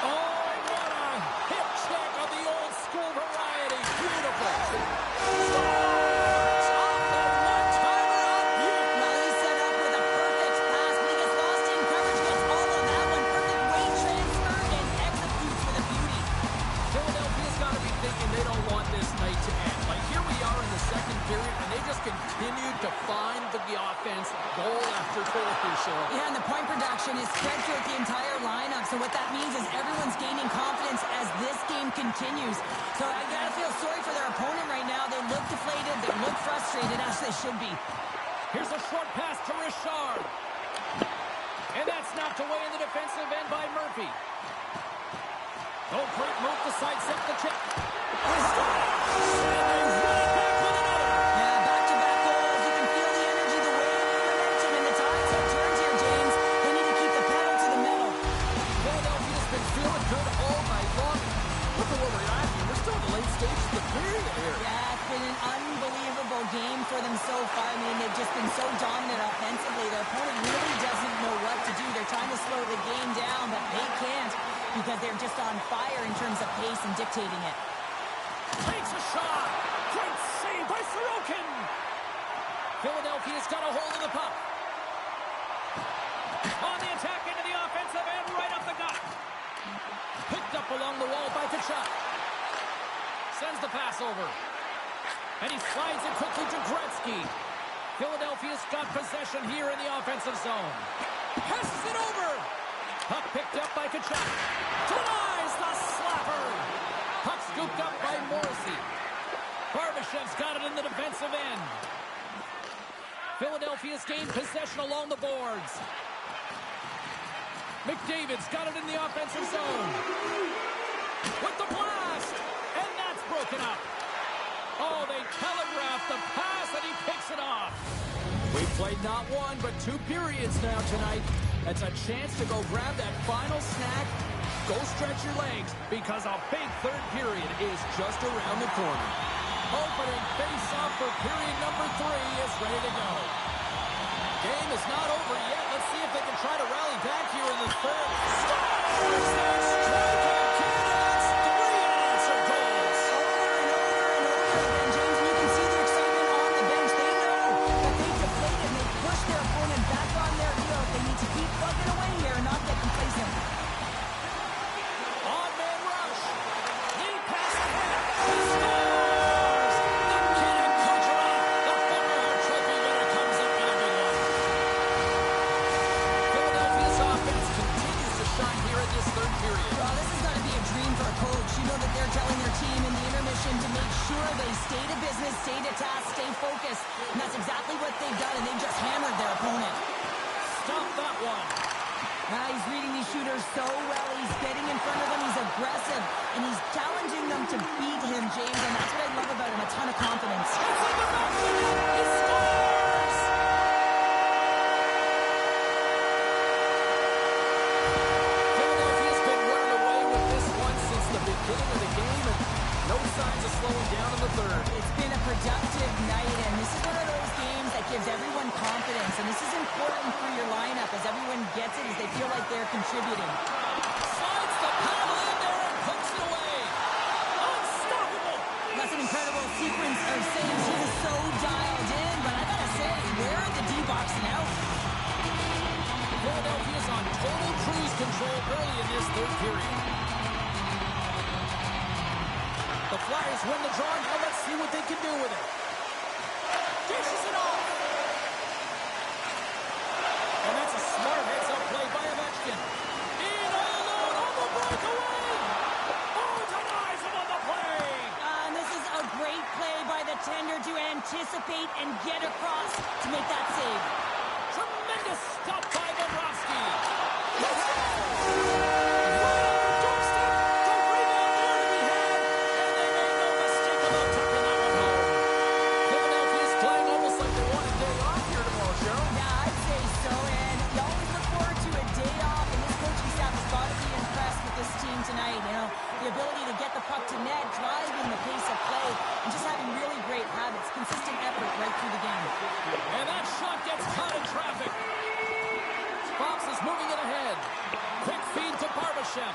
Oh, what a hip check of the old school variety. Beautiful. Scores off the one-timer up here. Well, he's set up with a perfect pass, but he gets lost in coverage, gets all of that one. Perfect weight transfer and executes with a beauty. Philadelphia's got to be thinking they don't want this night to end. Like, here we are in the second period, and they just continued to find the offense goal after goal here, Cheryl. Yeah, and the point production is spread throughout the entire lineup, so what that means is everyone's gaining confidence as this game continues. So I gotta feel sorry for their opponent right now. They look deflated, they look frustrated, as they should be. Here's a short pass to Richard. And that's knocked away in the defensive end by Murphy. Oh, great move to sidestep the check. And they run it back with another. Yeah, back-to-back goals. You can feel the energy, the wave, the momentum, and the tides have turned here, James. They need to keep the pedal to the metal. Philadelphia's been feeling good all night long. Look at where we're at here. We're still in the late stages of the period here. Yeah, it's been an unbelievable game for them so far. I mean, they've just been so dominant offensively. Their opponent really doesn't know what to do. They're trying to slow the game down, but they can't because they're just on fire in terms of pace and dictating it. Takes a shot. Great save by Sorokin. Philadelphia's got a hold of the puck. On the attack into the offensive end, right up the gut. Picked up along the wall by Tkachuk. Sends the pass over. And he slides it quickly to Gretzky. Philadelphia's got possession here in the offensive zone. Passes it over. Puck picked up by Tkachuk. Denies the slapper. Puck scooped up by Morrissey. Barbashev's got it in the defensive end. Philadelphia's gained possession along the boards. McDavid's got it in the offensive zone. With the blast. And that's broken up. Oh, they telegraphed the pass, and he picks it off. We've played not one, but two periods now tonight. That's a chance to go grab that final snack. Go stretch your legs, because a big third period is just around the corner. Opening face-off for period number 3 is ready to go. Game is not over yet. Let's see if they can try to rally back here in the third. Scores! That striking candidates! 3 unanswered goals. Over and over and over again, James, and you can see the excitement on the bench. They know that they've deflated and they've pushed their opponent back on their heels. They need to keep plugging away here and not get complacent. On-man rush. Lead pass ahead. He scores! The kid and Kucherov, the former Hart Trophy winner, comes up with a big one. Philadelphia's offense continues to shine here in this third period. Well, this has got to be a dream for a coach. You know that they're telling their team in the intermission to make sure they stay to business, stay to task, stay focused. And that's exactly what they've done, and they've just hammered their opponent. Stop that one. He's reading these shooters so well. He's getting in front of them. He's aggressive. And he's challenging them to beat him, James. And that's what I love about him. A ton of confidence. He scores! Philadelphia's been running away with this one since the beginning of the game, and no signs of slowing down in the third. It's been a productive night, and this is one of those games that gives everyone confidence. And this is important for your lineup as everyone gets it, as they feel like they're contributing. Slides the paddle in there and puts it away. Unstoppable! That's an incredible sequence of saves. He was so dialed in, but I gotta say, where are the D-boxing out? Philadelphia's on total cruise control early in this third period. The Flyers win the draw. Now let's see what they can do with it. Dishes it off. And that's a smart heads-up play by Ovechkin. In all alone on the breakaway. Oh, denies him on the play. And this is a great play by the tender to anticipate and get across to make that save. Tremendous stop by Bobrovsky. The ability to get the puck to net, driving the pace of play, and just having really great habits, consistent effort right through the game. And that shot gets caught in traffic. Fox is moving it ahead. Quick feed to Barbashev.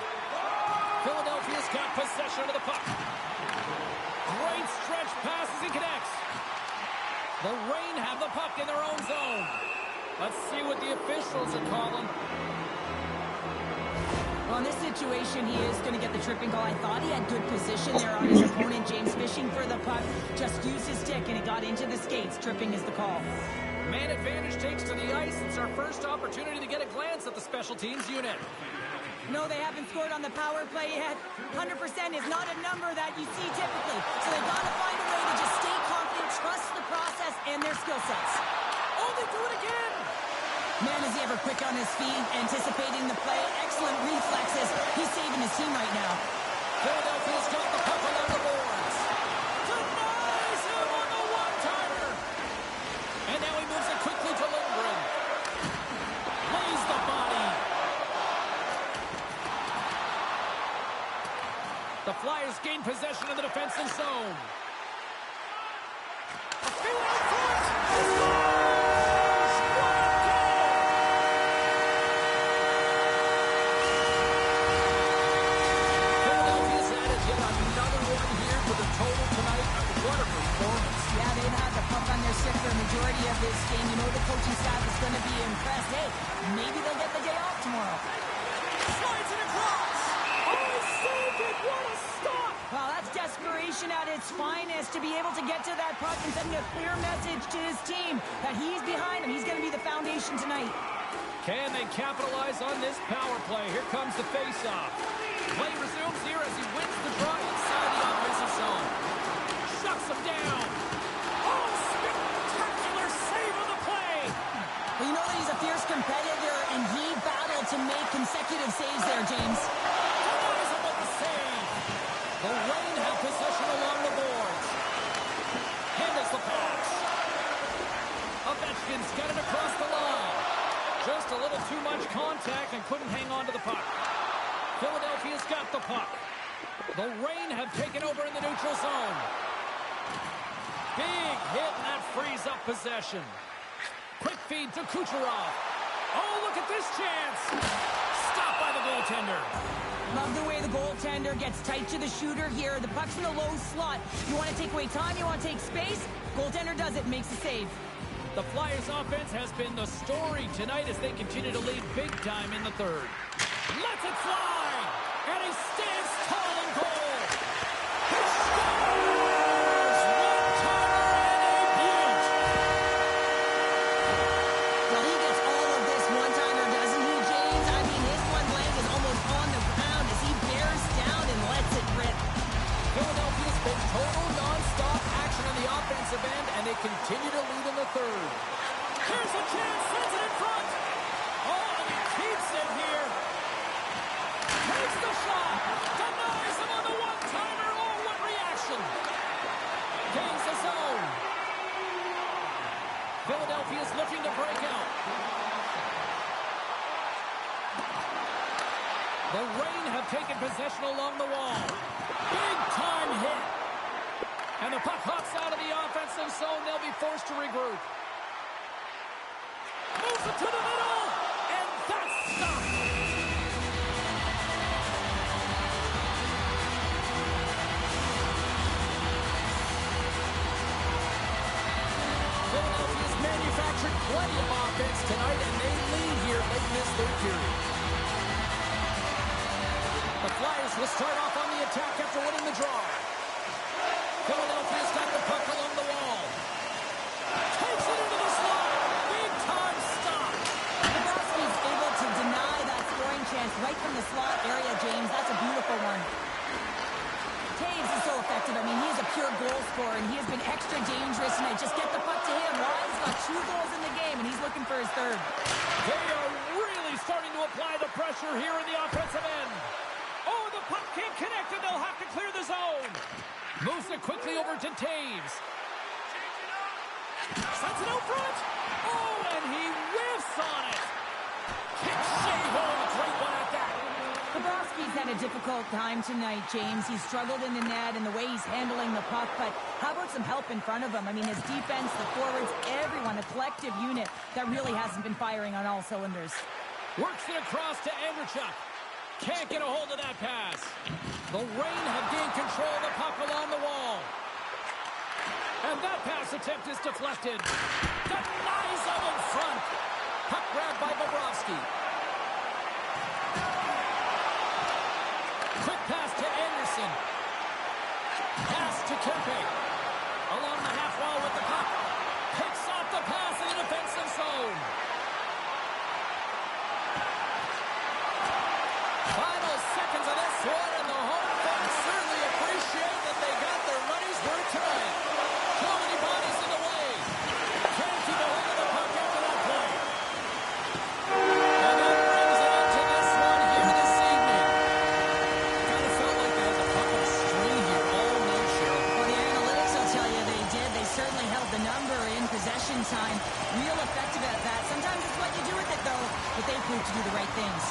Philadelphia's got possession of the puck. Great stretch pass as he connects. The Reign have the puck in their own zone. Let's see what the officials are calling. Well, in this situation, he is going to get the tripping call. I thought he had good position there on his opponent. James fishing for the puck, just used his stick, and it got into the skates. Tripping is the call. Man advantage takes to the ice. It's our first opportunity to get a glance at the special teams unit. No, they haven't scored on the power play yet. 100% is not a number that you see typically. So they've got to find a way to just stay confident, trust the process and their skill sets. Oh, they do it again! Man, is he ever quick on his feet, anticipating the play. Excellent reflexes. He's saving his team right now. Philadelphia's got the puck along the boards. Denies him on the one-timer. And now he moves it quickly to Lindgren. Lays the body. The Flyers gain possession of the defensive zone. A few out front. Majority of this game, you know the coaching staff is going to be impressed. Hey, maybe they'll get the day off tomorrow. Slides it across. Oh, he saved it. What a stop. Well, that's desperation at its finest to be able to get to that puck and sending a clear message to his team that he's behind him. He's going to be the foundation tonight. Can they capitalize on this power play? Here comes the face-off. Play resumes here as he wins the draw inside the offensive zone. Shuts him down. Oh, spectacular save on the play. Well, you know that he's a fierce competitor, and he battled to make consecutive saves there, James. Denies him with the save. The Reign have possession along the boards. Handles the pass. Ovechkin's got it across the line. Just a little too much contact and couldn't hang on to the puck. Philadelphia's got the puck. The Reign have taken over in the neutral zone. Big hit, and that frees up possession. Quick feed to Kucherov. Oh, look at this chance. Stopped by the goaltender. Love the way the goaltender gets tight to the shooter here. The puck's in the low slot. You want to take away time, you want to take space. Goaltender does it, makes a save. The Flyers' offense has been the story tonight as they continue to lead big time in the third. Lets it fly, and he stands tall in goal. He scores! One-timer and a beaut. Well, he gets all of this one-timer, doesn't he, James? I mean, his one leg is almost on the ground as he bears down and lets it rip. Philadelphia's been total non-stop action on the offensive end, and they continue to lead in the third. Here's a chance, sends it in front. Oh, and he keeps it here. Takes the shot. Denies him on the one-timer. Oh, what reaction. Gains the zone. Philadelphia's looking to break out. The Reign have taken possession along the wall. Big-time hit. And the puck hops out of the offensive zone. They'll be forced to regroup. Moves it to the middle. And that's stopped. Philadelphia's manufactured plenty of offense tonight, and they lead here late in this third period. The Flyers will start off on the attack after winning the draw. Philadelphia's got the puck along the wall. Takes it into the slot. Big time stop. Bobrovsky's able to deny that scoring chance right from the slot area, James. That's a beautiful one. Taves is so effective. I mean, he's a pure goal scorer, and he has been extra dangerous tonight. Just get the puck to him. Ryan's got 2 goals in the game, and he's looking for his third. They are really starting to apply the pressure here in the offensive end. Oh, the puck can't connect, and they'll have to clear the zone. Moves it quickly over to Taves. Sets it out front. Oh, and he whiffs on it. Kick save. Oh, a great one at that. Bobrovsky's had a difficult time tonight, James. He's struggled in the net and the way he's handling the puck, but how about some help in front of him? I mean, his defense, the forwards, everyone, a collective unit that really hasn't been firing on all cylinders. Works it across to Andrechuk. Can't get a hold of that pass. The Reign have gained control of the puck along the wall. And that pass attempt is deflected. Denies him in front. Puck grabbed by Bobrovsky. Quick pass to Anderson. Pass to Kempe. Along the half wall with the puck. Picks off the pass in the defensive zone. Final seconds of this one, and the home fans certainly appreciate that they got their money's worth tonight. Too many bodies in the way. Can't keep a hold of the puck after that play. And that brings it into this one here this evening. Kind of felt like there was a puck of string here all night, Cheryl. Well, the analytics will tell you they did. They certainly held the number in possession time. Real effective at that. Sometimes it's what you do with it, though, but they proved to do the right things.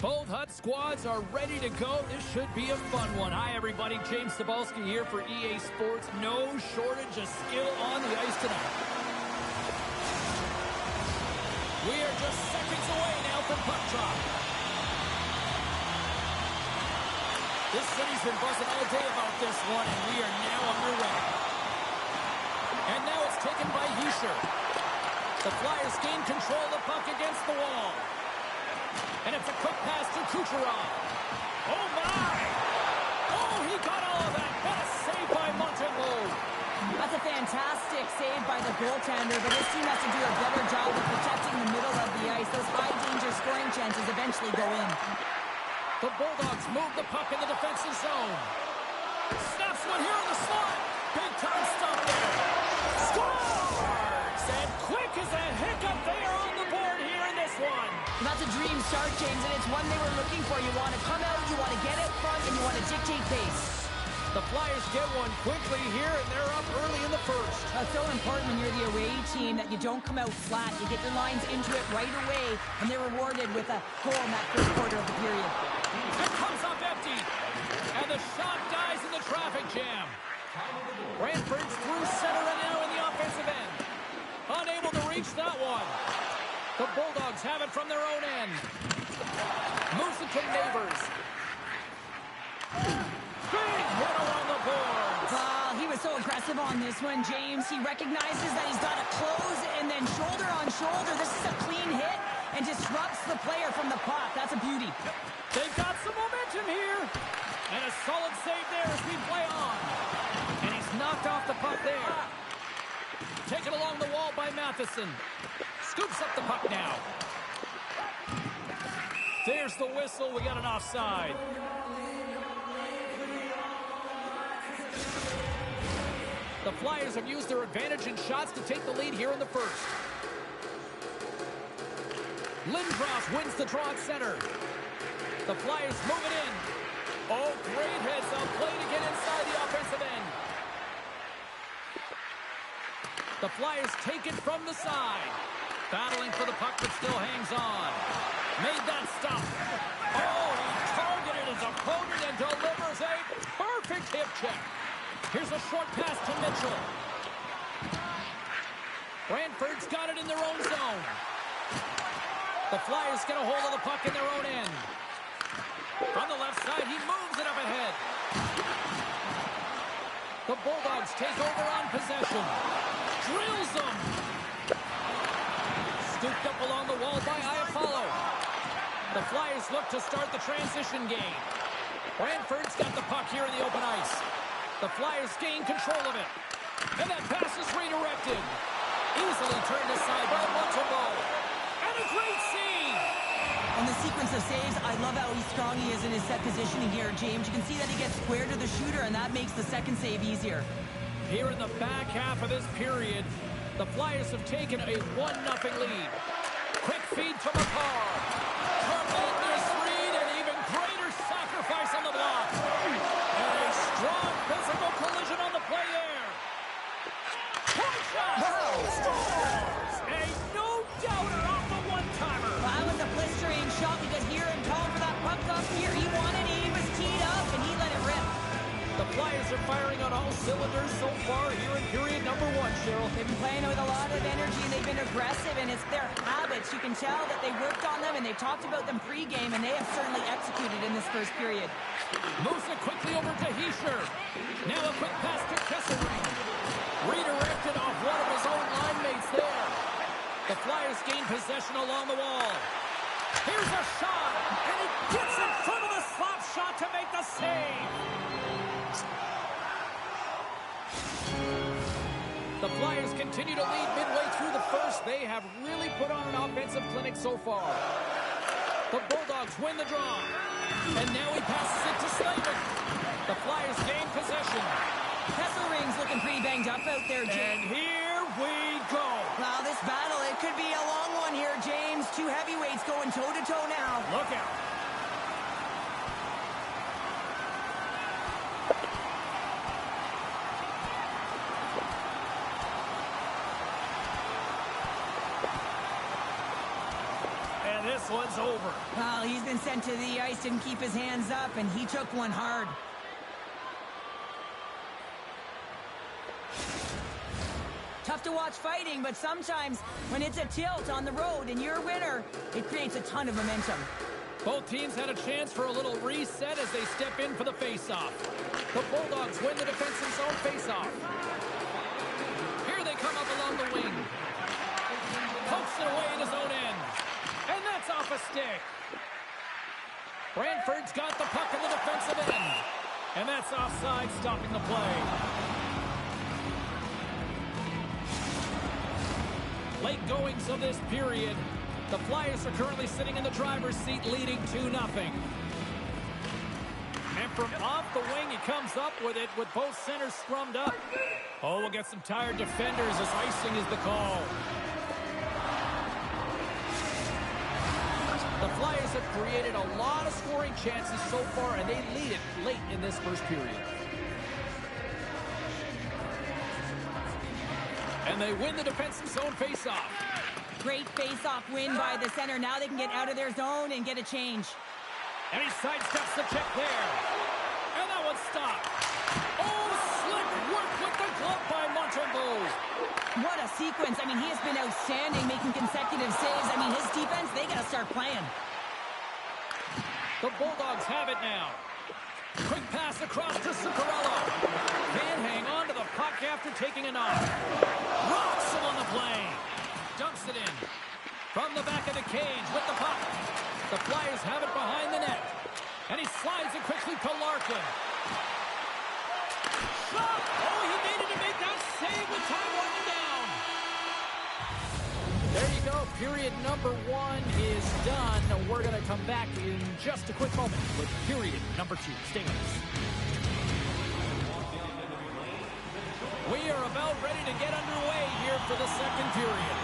Both Hut squads are ready to go. This should be a fun one. Hi, everybody. James Zabehlice here for EA Sports. No shortage of skill on the ice tonight. We are just seconds away now from puck drop. This city's been buzzing all day about this one, and we are now underway. And now it's taken by Hischier. The Flyers gain control of the puck against the wall. And it's a quick pass to Kucherov. Oh, my! Oh, he got all of that. What a save by Montembeault. That's a fantastic save by the goaltender, but his team has to do a better job of protecting the middle of the ice. Those high-danger scoring chances eventually go in. The Bulldogs move the puck in the defensive zone. Snaps one here in the slot. Big time stop there. Scores! And quick as a hiccup there on the board here in this one. That's a dream start, James, and it's one they were looking for. You want to come out, you want to get it front, and you want to dictate pace. The Flyers get one quickly here, and they're up early in the first. That's so important when you're the away team that you don't come out flat. You get your lines into it right away, and they're rewarded with a goal in that first quarter of the period. It comes up empty, and the shot dies in the traffic jam. Brantford's through center and now in the offensive end. Unable to reach that one. The Bulldogs have it from their own end. Moves it to Neighbors. Big hit along the boards. He was so aggressive on this one, James. He recognizes that he's got to close and then shoulder on shoulder. This is a clean hit and disrupts the player from the puck. That's a beauty. They've got some momentum here. And a solid save there as we play on. And he's knocked off the puck there. Taken along the wall by Matheson. Scoops up the puck now. There's the whistle. We got an offside. The Flyers have used their advantage in shots to take the lead here in the first. Lindros wins the draw at center. The Flyers move it in. Oh, great heads-up play to get inside the offensive end. The Flyers take it from the side. Battling for the puck, but still hangs on. Made that stop. Oh, he targeted his opponent and delivers a perfect hip check. Here's a short pass to Mitchell. Brantford's got it in their own zone. The Flyers get a hold of the puck in their own end. From the left side, he moves it up ahead. The Bulldogs take over on possession. Drills them. Scooped up along the wall by Iafallo. The Flyers look to start the transition game. Brantford's got the puck here in the open ice. The Flyers gain control of it. And that pass is redirected. Easily turned aside by Montembeault. And a great save. On the sequence of saves, I love how strong he is in his set positioning here, James. You can see that he gets square to the shooter, and that makes the second save easier. Here in the back half of this period, the Flyers have taken a 1-0 lead. Quick feed to McCarr. Tremendous read and even greater sacrifice on the block. And a strong physical collision on the play there. Point shot! Scores! A no-doubter off the one-timer. Well, that was a blistering shot because here and called for that puck up here. He wanted it, he was teed up, and he let it rip. The Flyers are firing on all cylinders so far here in period number 1, Cheryl. They've been playing with a lot of energy, and they've been aggressive, and it's their habits. You can tell that they worked on them, and they've talked about them pregame, and they have certainly executed in this first period. Moves it quickly over to Hischier. Now a quick pass to Kesselring. Redirected off one of his own line mates there. The Flyers gain possession along the wall. Here's a shot, and he gets in front of the slap shot to make the save. The Flyers continue to lead midway through the first. They have really put on an offensive clinic so far. The Bulldogs win the draw. And now he passes it to Slavin. The Flyers gain possession. Kesselring's looking pretty banged up out there, James. And here we go. Wow, this battle, it could be a long one here, James. Two heavyweights going toe-to-toe now. Look out. one's over. Well, he's been sent to the ice, didn't keep his hands up, and he took one hard. Tough to watch fighting, but sometimes when it's a tilt on the road and you're a winner, it creates a ton of momentum. Both teams had a chance for a little reset as they step in for the face-off. The Bulldogs win the defensive zone face-off. Here they come up along the wing. Pokes it away in his own end. And that's off a stick. Brantford's got the puck in the defensive end. And that's offside, stopping the play. Late goings of this period. The Flyers are currently sitting in the driver's seat, leading 2-0. And from off the wing, he comes up with it with both centers scrummed up. Oh, we'll get some tired defenders as icing is the call. The Flyers have created a lot of scoring chances so far, and they lead it late in this first period. And they win the defensive zone faceoff. Great face-off win by the center. Now they can get out of their zone and get a change. And he sidesteps the check there. And that one stopped. Oh, slick work with the glove by Montembeault. What a sequence. I mean, he has been outstanding, making consecutive saves. I mean, his defense, they got to start playing. The Bulldogs have it now. Quick pass across to Zuccarello. Can't hang on to the puck after taking a knock. Rocks him on the play. Dumps it in. From the back of the cage with the puck. The Flyers have it behind the net. And he slides it quickly to Larkin. Shot! Oh, he needed to make that save with time running down. There you go. Period number 1 is done. We're going to come back in just a quick moment with period number 2. Stay with us. We are about ready to get underway here for the second period.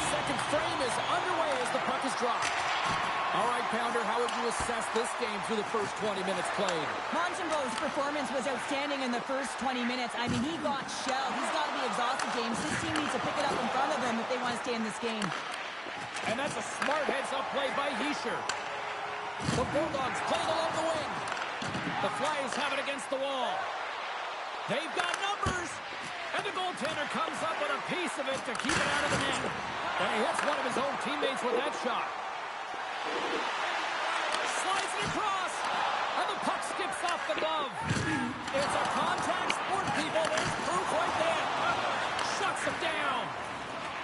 Second frame is underway as the puck is dropped. All right, Pounder, how would you assess this game through the first 20 minutes played? Montembeault's performance was outstanding in the first 20 minutes. I mean, he got shelled. He's got to be exhausted, James. His team needs to pick it up in front of him if they want to stay in this game. And that's a smart heads-up play by Hischier. The Bulldogs playing along the wing. The Flyers have it against the wall. They've got numbers. And the goaltender comes up with a piece of it to keep it out of the net. And he hits one of his own teammates with that shot. Slides it across. And the puck skips off the glove. It's a contact sport, people. There's proof right there. Shuts him down.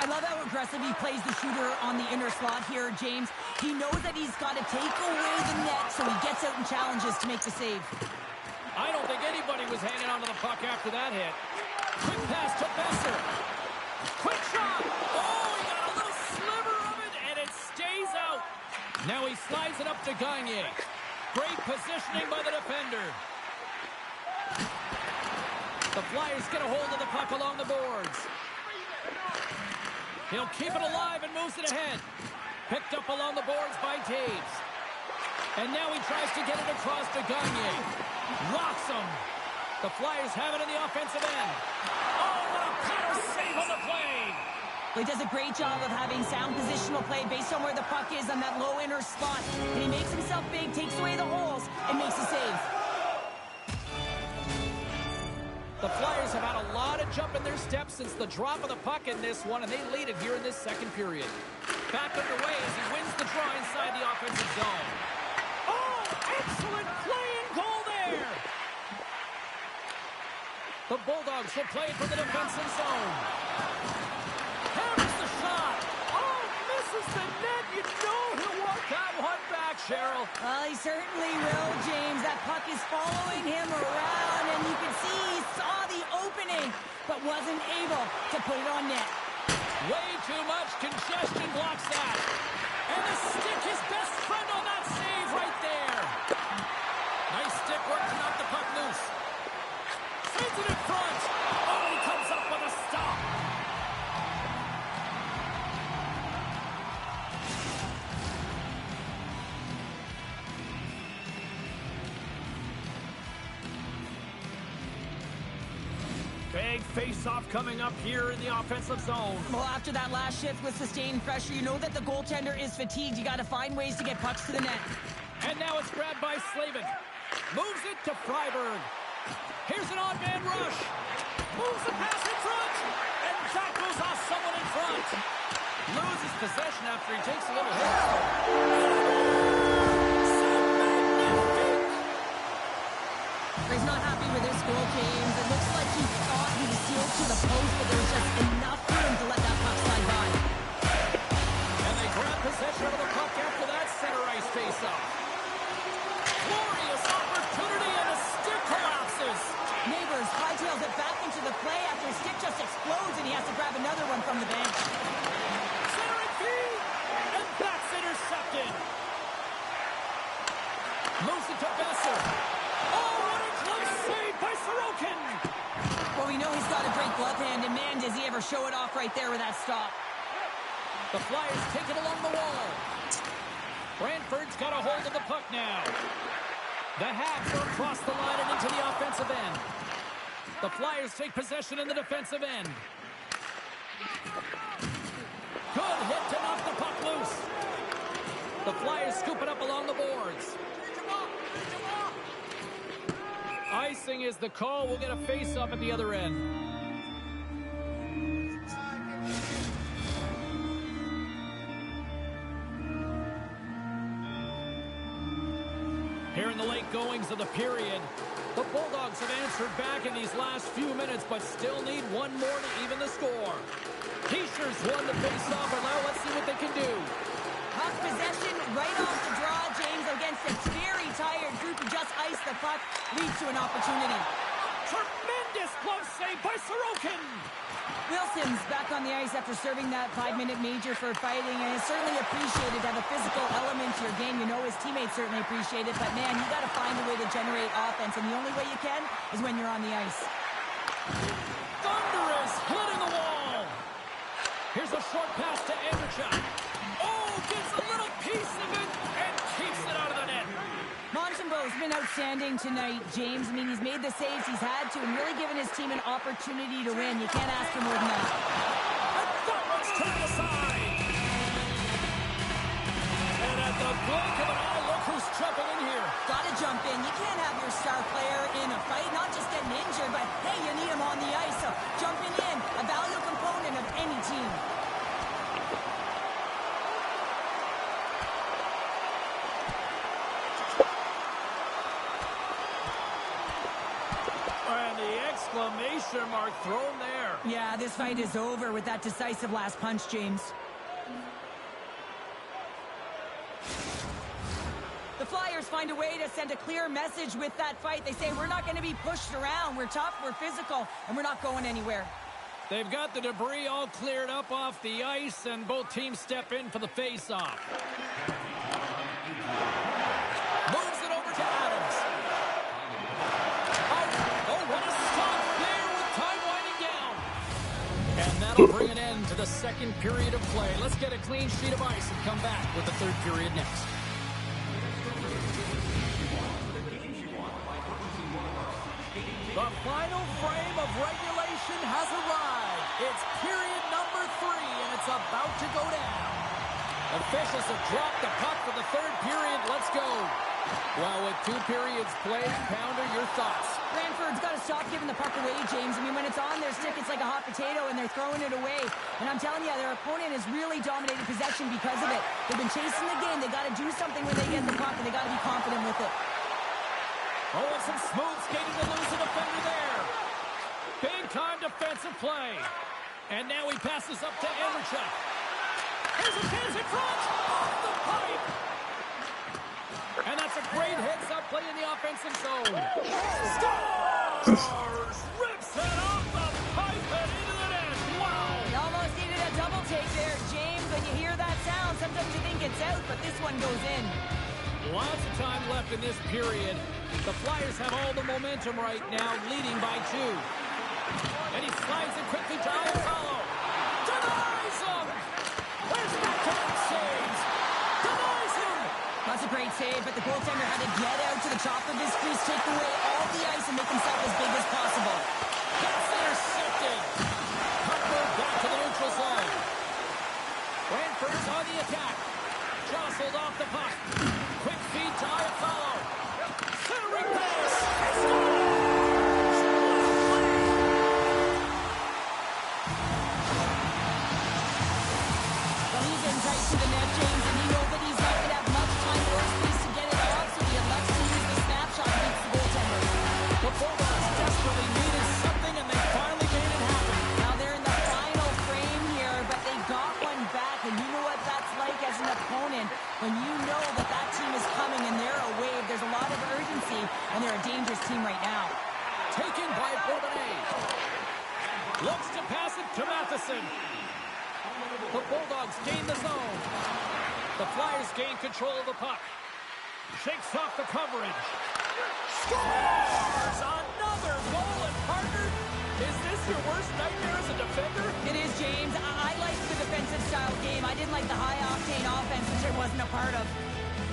I love how aggressive he plays the shooter on the inner slot here, James. He knows that he's got to take away the net, so he gets out and challenges to make the save. I don't think anybody was hanging onto the puck after that hit. Quick pass to Besser. Quick shot. Oh, he got a little sliver of it, and it stays out. Now he slides it up to Gagne. Great positioning by the defender. The Flyers get a hold of the puck along the boards. He'll keep it alive and moves it ahead. Picked up along the boards by Taves. And now he tries to get it across to Gagne. Rocks him. The Flyers have it in the offensive end. Oh, what a power save on the play. Well, he does a great job of having sound positional play based on where the puck is on that low inner spot. And he makes himself big, takes away the holes, and makes a save. The Flyers have had a lot of jump in their steps since the drop of the puck in this one, and they lead it here in this second period. Back underway as he wins the draw inside the offensive zone. Oh, excellent play and goal there! The Bulldogs will play it for the defensive zone. Hammers the shot. Oh, misses the net. You know he'll walk that one back, Cheryl. Well, he certainly will, James. That puck is following him around, and you can see he saw the opening, but wasn't able to put it on net. Way too much congestion blocks that. And the stick, his best friend on that save right there. Nice stick work to knock the puck loose. Sends it in front. Oh, he comes up with a stop. big face-off coming up here in the offensive zone. Well, after that last shift with sustained pressure, you know that the goaltender is fatigued. You got to find ways to get pucks to the net. And now it's grabbed by Slavin. Moves it to Freiberg. Here's an odd man rush. Moves the pass in front. And that goes off someone in front. Loses possession after he takes a little hit. He's not happy with this goal, James. It looks like he thought he was sealed to the post, but there was just enough room to let that puck slide by. And they grab possession of the puck after that center ice face-off. Glorious opportunity, and the stick collapses. Neighbors hightails it back into the play after his stick just explodes, and he has to grab another one from the bench. Centering feed, and that's intercepted. Moves it to Besser. Oh, what a close save by Sorokin. Well, we know he's got a great glove hand, and man, does he ever show it off right there with that stop. The Flyers take it along the wall. Brantford's got a hold of the puck now. The Habs are across the line and into the offensive end. The Flyers take possession in the defensive end. Good hit to knock the puck loose. The Flyers scoop it up along the boards. Icing is the call. We'll get a face-up at the other end. Here in the late goings of the period, the Bulldogs have answered back in these last few minutes, but still need one more to even the score. Keisher's won the face-off, and now let's see what they can do. Puck possession right off the draw, James, against a very tired group who just iced the puck, leads to an opportunity. Tremendous glove save by Sorokin. Wilson's back on the ice after serving that 5-minute major for fighting, and it's certainly appreciated to have a physical element to your game. You know his teammates certainly appreciate it, but man, you got to find a way to generate offense, and the only way you can is when you're on the ice. Thunderous hit in the wall. Here's a short pass to Anderchuk. Oh, gets a little piece of it and keeps it out of the net. Montembeau's been outstanding tonight, James. I mean, he's made the saves he's had to and really given his team an opportunity to win. You can't ask for more than that. And that one's turned aside. And at the blink of an eye, look who's jumping in here. Gotta jump in. You can't have your star player in a fight, not just getting injured, but hey, you need him on the ice. So jumping in, a valuable component of any team. And the exclamation mark thrown there. Yeah, this fight is over with that decisive last punch, James. The Flyers find a way to send a clear message with that fight. They say, we're not going to be pushed around. We're tough, we're physical, and we're not going anywhere. They've got the debris all cleared up off the ice, and both teams step in for the face-off. Moves it over to Adams. Oh, what a stop there with time winding down. And that'll bring an end to the second period of play. Let's get a clean sheet of ice and come back with the third period next. The final frame of regulation has arrived. It's period number 3, and it's about to go down. Officials have dropped the puck for the third period. Let's go. Well, with 2 periods played, Pounder, your thoughts? Brantford's got to stop giving the puck away, James. I mean, when it's on their stick, it's like a hot potato, and they're throwing it away. And I'm telling you, their opponent has really dominated possession because of it. They've been chasing the game. They got to do something when they get the puck, and they got to be confident with it. Oh, and some smooth skating to lose a defender there. Big-time defensive play. And now he passes up to Anderchuk. Here's a chance in front. Off the pipe. And that's a great heads-up play in the offensive zone. Scores! Rips it off the pipe and into the net. Wow! You almost needed a double take there, James. When you hear that sound, sometimes you think it's out, but this one goes in. Lots of time left in this period. The Flyers have all the momentum right now, leading by 2. And he slides it quickly to Alfalo. Denies him! Where's back-to-back saves? Denies him! That's a great save, but the goaltender had to get out to the top of his crease, take away all the ice, and make himself as big as possible. Gets intercepted. and they're a dangerous team right now. Taken by BOMBY. Looks to pass it to Matheson. The Bulldogs gain the zone. The Flyers gain control of the puck. Shakes off the coverage. Scores! Another goal, and partner, is this your worst nightmare as a defender? It is, James. I like the defensive style game. I didn't like the high-octane offense, which I wasn't a part of.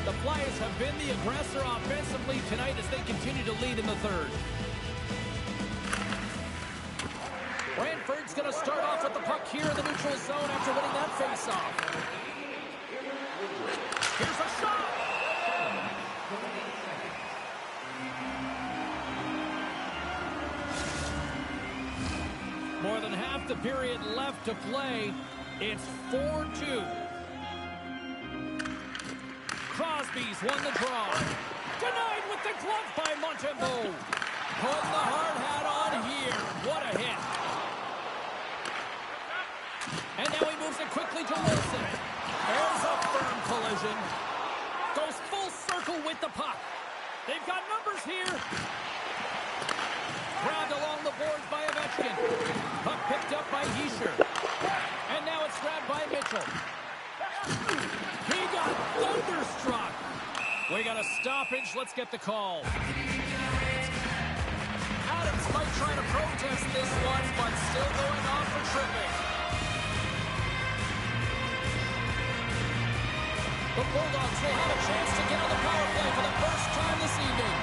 The Flyers have been the aggressor offensively tonight as they continue to lead in the third. Brantford's going to start off with the puck here in the neutral zone after winning that faceoff. Here's a shot! More than half the period left to play. It's 4-2. Crosby's won the draw. Denied with the glove by Montembeault. Put the hard hat on here. What a hit. And now he moves it quickly to Wilson. There's a firm collision. Goes full circle with the puck. They've got numbers here. Grabbed along the boards by Ovechkin. Puck picked up by Hischier. And now it's grabbed by Mitchell. He got thunderstruck. We got a stoppage. Let's get the call. Adams might try to protest this one, but still going off for tripping. The Bulldogs will have a chance to get on the power play for the first time this evening.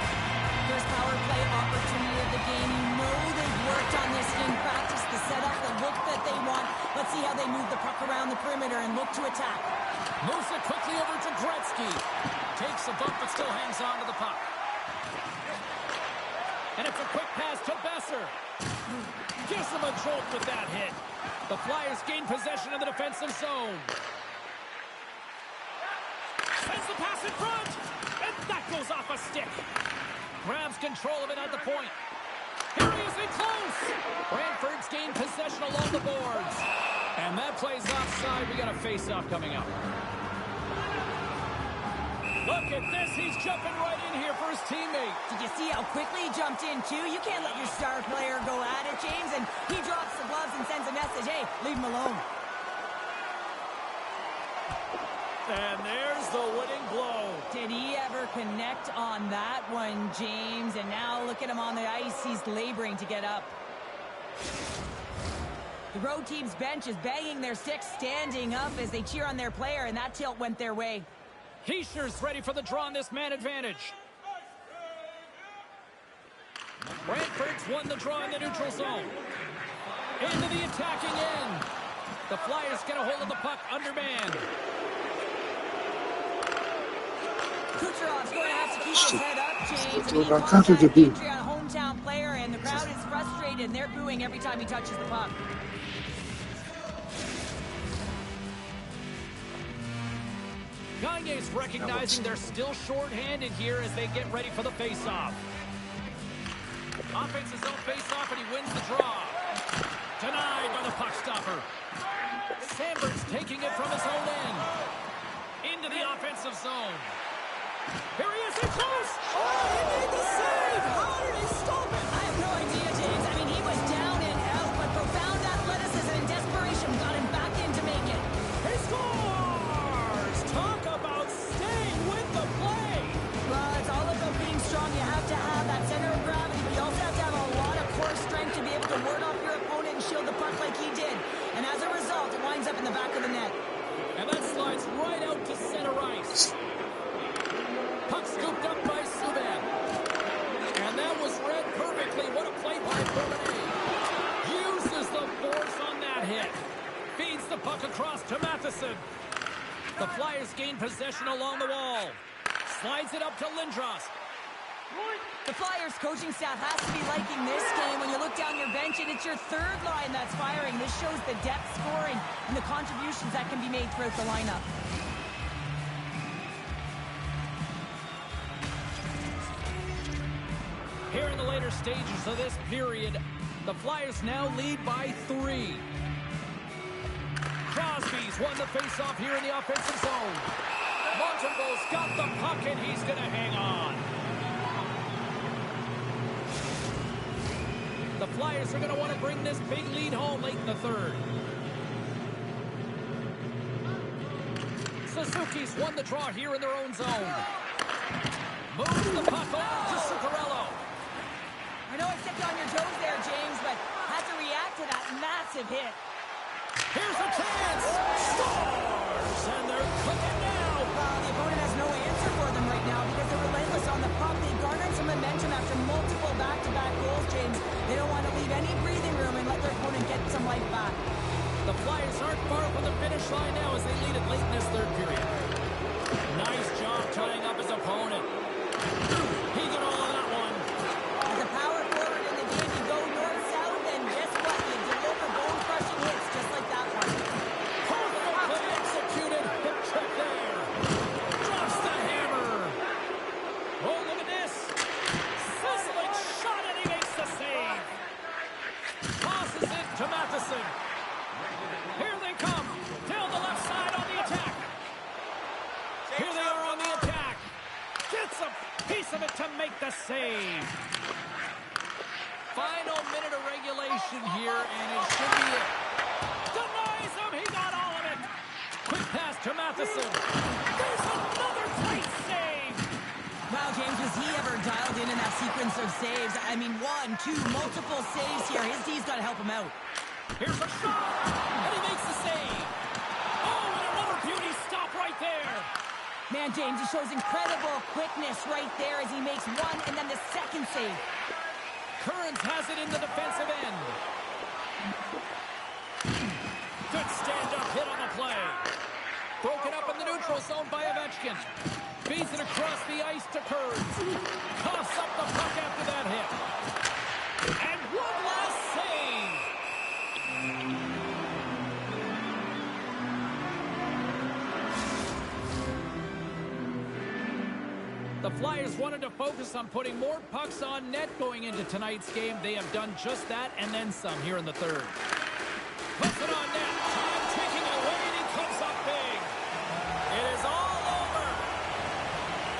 First power play opportunity of the game. You know they've worked on this in practice, the setup, the look that they want. Let's see how they move the puck around the perimeter and look to attack. Moves it quickly over to Gretzky. Takes a bump but still hangs on to the puck. And it's a quick pass to Besser. Gives him a jolt with that hit. The Flyers gain possession of the defensive zone. Sends the pass in front. And that goes off a stick. Grabs control of it at the point. Here he is in close. Brantford's gained possession along the boards. And that plays offside. We got a face-off coming up. Look at this. He's jumping right in here for his teammate. Did you see how quickly he jumped in, too? You can't let your star player go at it, James. And he drops the gloves and sends a message, hey, leave him alone. And there's the winning blow. Did he ever connect on that one, James? And now look at him on the ice. He's laboring to get up. The road team's bench is banging their sticks, standing up as they cheer on their player, and that tilt went their way. Hischier's ready for the draw on this man advantage. Brantford's won the draw in the neutral zone. Into the attacking end. The Flyers get a hold of the puck undermanned. Kucherov's going to have to keep his head up, James. And he I lost can't that do the victory on a hometown player, and the crowd is frustrated, and they're booing every time he touches the puck. Gagne's recognizing they're still short-handed here as they get ready for the face-off. Offense his own face-off, and he wins the draw. Denied by the puck stopper. Sandberg's taking it from his own end. Into the offensive zone. Here he is in close. Oh, he made the save. How did he stop it? I have no idea, James. I mean, he was down and out, but profound athleticism and desperation got him back in to make it. He scores! Talk about staying with the play. Well, it's all about being strong. You have to have that center of gravity, but you also have to have a lot of core strength to be able to ward off your opponent and shield the puck like he did. And as a result, it winds up in the back of the net. And that slides right out to center ice. Puck scooped up by Subban. And that was read perfectly. What a play by BOMBY. Uses the force on that hit. Feeds the puck across to Matheson. The Flyers gain possession along the wall. Slides it up to Lindros. The Flyers coaching staff has to be liking this game. When you look down your bench and it's your third line that's firing, this shows the depth scoring and the contributions that can be made throughout the lineup. Here in the later stages of this period, the Flyers now lead by 3. Crosby's won the faceoff here in the offensive zone. Montembeault's got the puck and he's going to hang on. Flyers are going to want to bring this big lead home late in the third. Suzuki's won the draw here in their own zone. Moves the puck over to Zuccarello. I know I stepped on your toes there, James, but had to react to that massive hit. Here's a chance. Scores! And they're cooking now. Well, the opponent has no answer for them right now because they're relentless on the puck. They garnered some momentum after multiple back-to-back goals, James. They don't want to leave any breathing room and let their opponent get some life back. The Flyers aren't far from the finish line now as they lead it late in this third period. Nice job tying up his opponent. He got all of that one. As a power forward in the game, you go north-south, and guess what? You deliver bone-crushing hits just like that one. Perfectly executed. Hip check there. Drops the hammer. Oh, look at this. Sizzling shot, and he makes the save. Tosses it to Matheson. Here they come. Down the left side on the attack. Here they are on the attack. Gets a piece of it to make the save. Final minute of regulation here, and it should be it. Denies him. He got all of it. Quick pass to Matheson. There's another great save. Wow, James, was he ever dialed in that sequence of saves? I mean, one, two, multiple saves here. His D's got to help him out. Here's a shot, and he makes the save. Oh, and another beauty stop right there. Man, James, he shows incredible quickness right there as he makes one and then the second save. Kearns has it in the defensive end. Good stand-up hit on the play. Broken up in the neutral zone by Ovechkin. Feeds it across the ice to Kearns. Coughs up the puck after that hit. And one last save. The Flyers wanted to focus on putting more pucks on net going into tonight's game. They have done just that and then some here in the third. Puts it on net. Time ticking away, and he comes up big. It is all over.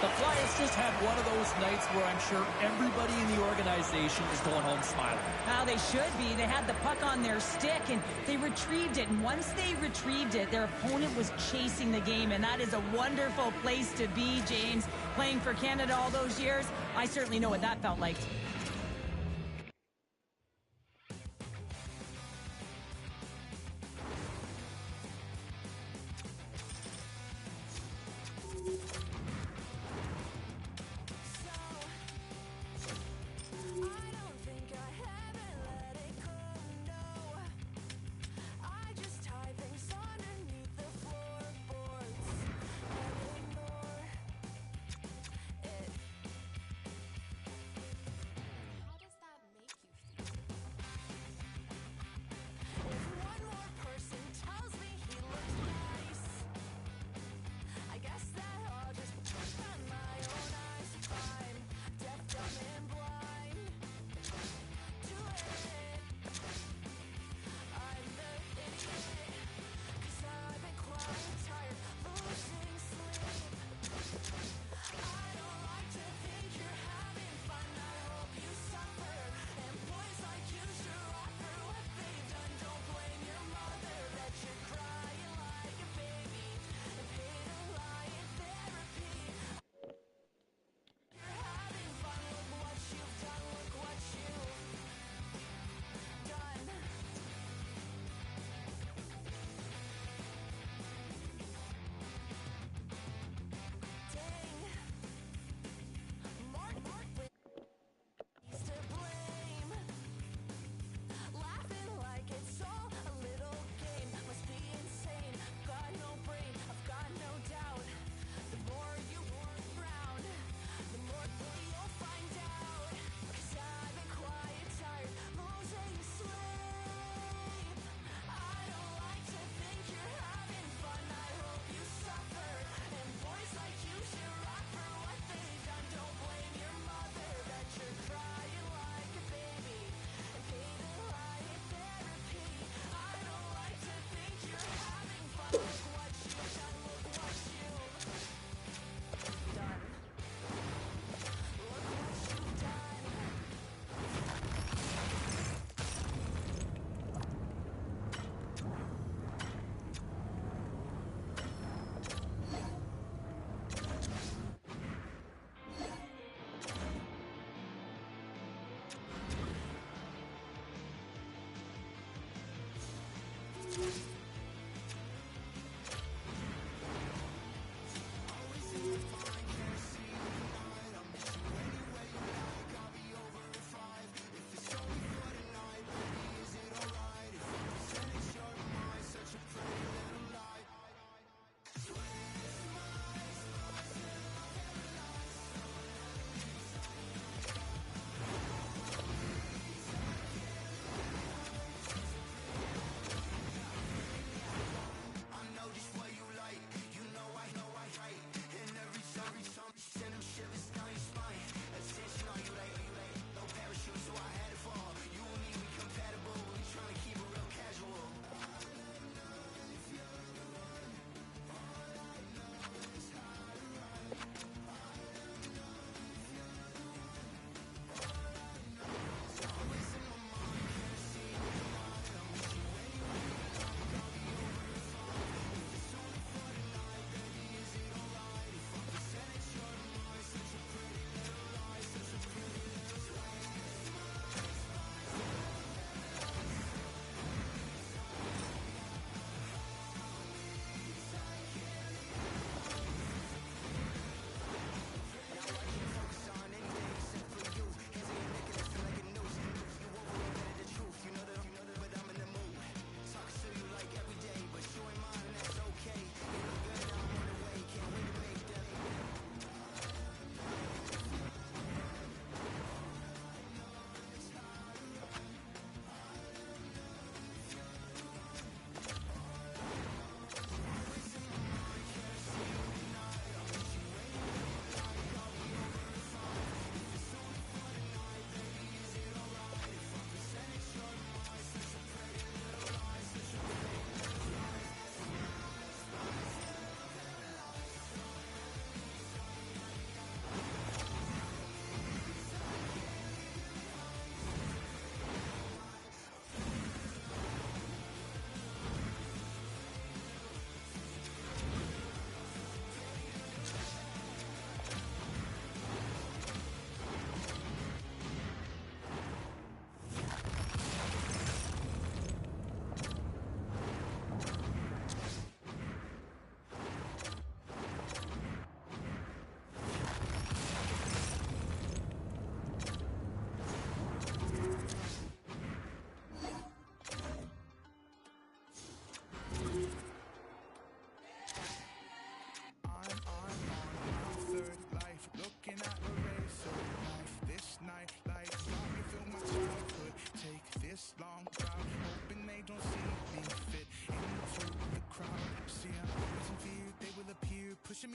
The Flyers just had one of those nights where I'm sure everybody in the organization is going home smiling. Now they should be. They had the puck on their stick, and they retrieved it. And once they retrieved it, their opponent was chasing the game, and that is a wonderful place to be, James. Playing for Canada all those years, I certainly know what that felt like.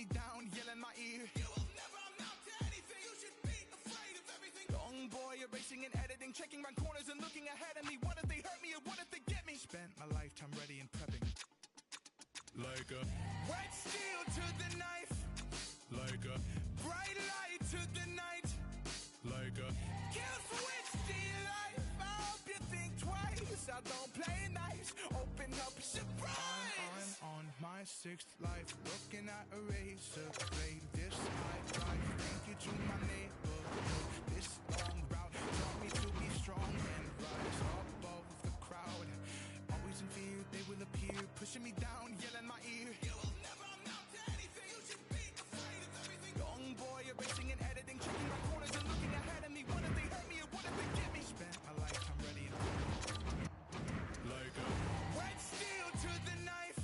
me down, yell in my ear. You will never amount to anything. You should be afraid of everything. Young boy erasing and editing, checking round corners and looking ahead of me. What if they hurt me or what if they get me? Spent my lifetime ready and prepping. Like a wet steel to the knife. Like a bright light to the night. Like a kill switch to your life. I hope you think twice. I don't play nice. Open up, surprise. I'm on my sixth life, looking at a razor blade. This life, thank you to my neighborhood. This long route taught me to be strong and rise above the crowd. Always in fear, they will appear, pushing me down, yelling my ear. You will never amount to anything. You should be afraid of everything. Young boy erasing and editing, checking my corners and looking ahead of me. What if they hurt me or what if they get me? Spent my lifetime ready and like a wet steel to the knife.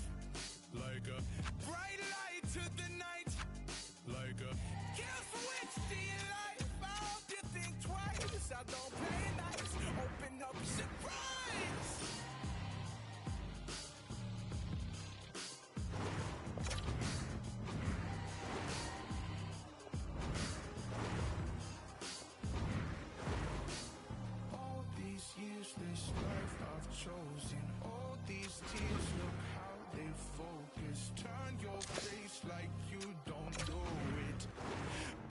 Like a bright light to the night. Like a kill switch to your life. I hope you think twice. I don't play nice. Open up, surprise. All these years, this life I've chosen. All these tears, look how they focus. Turn your face like you don't know it,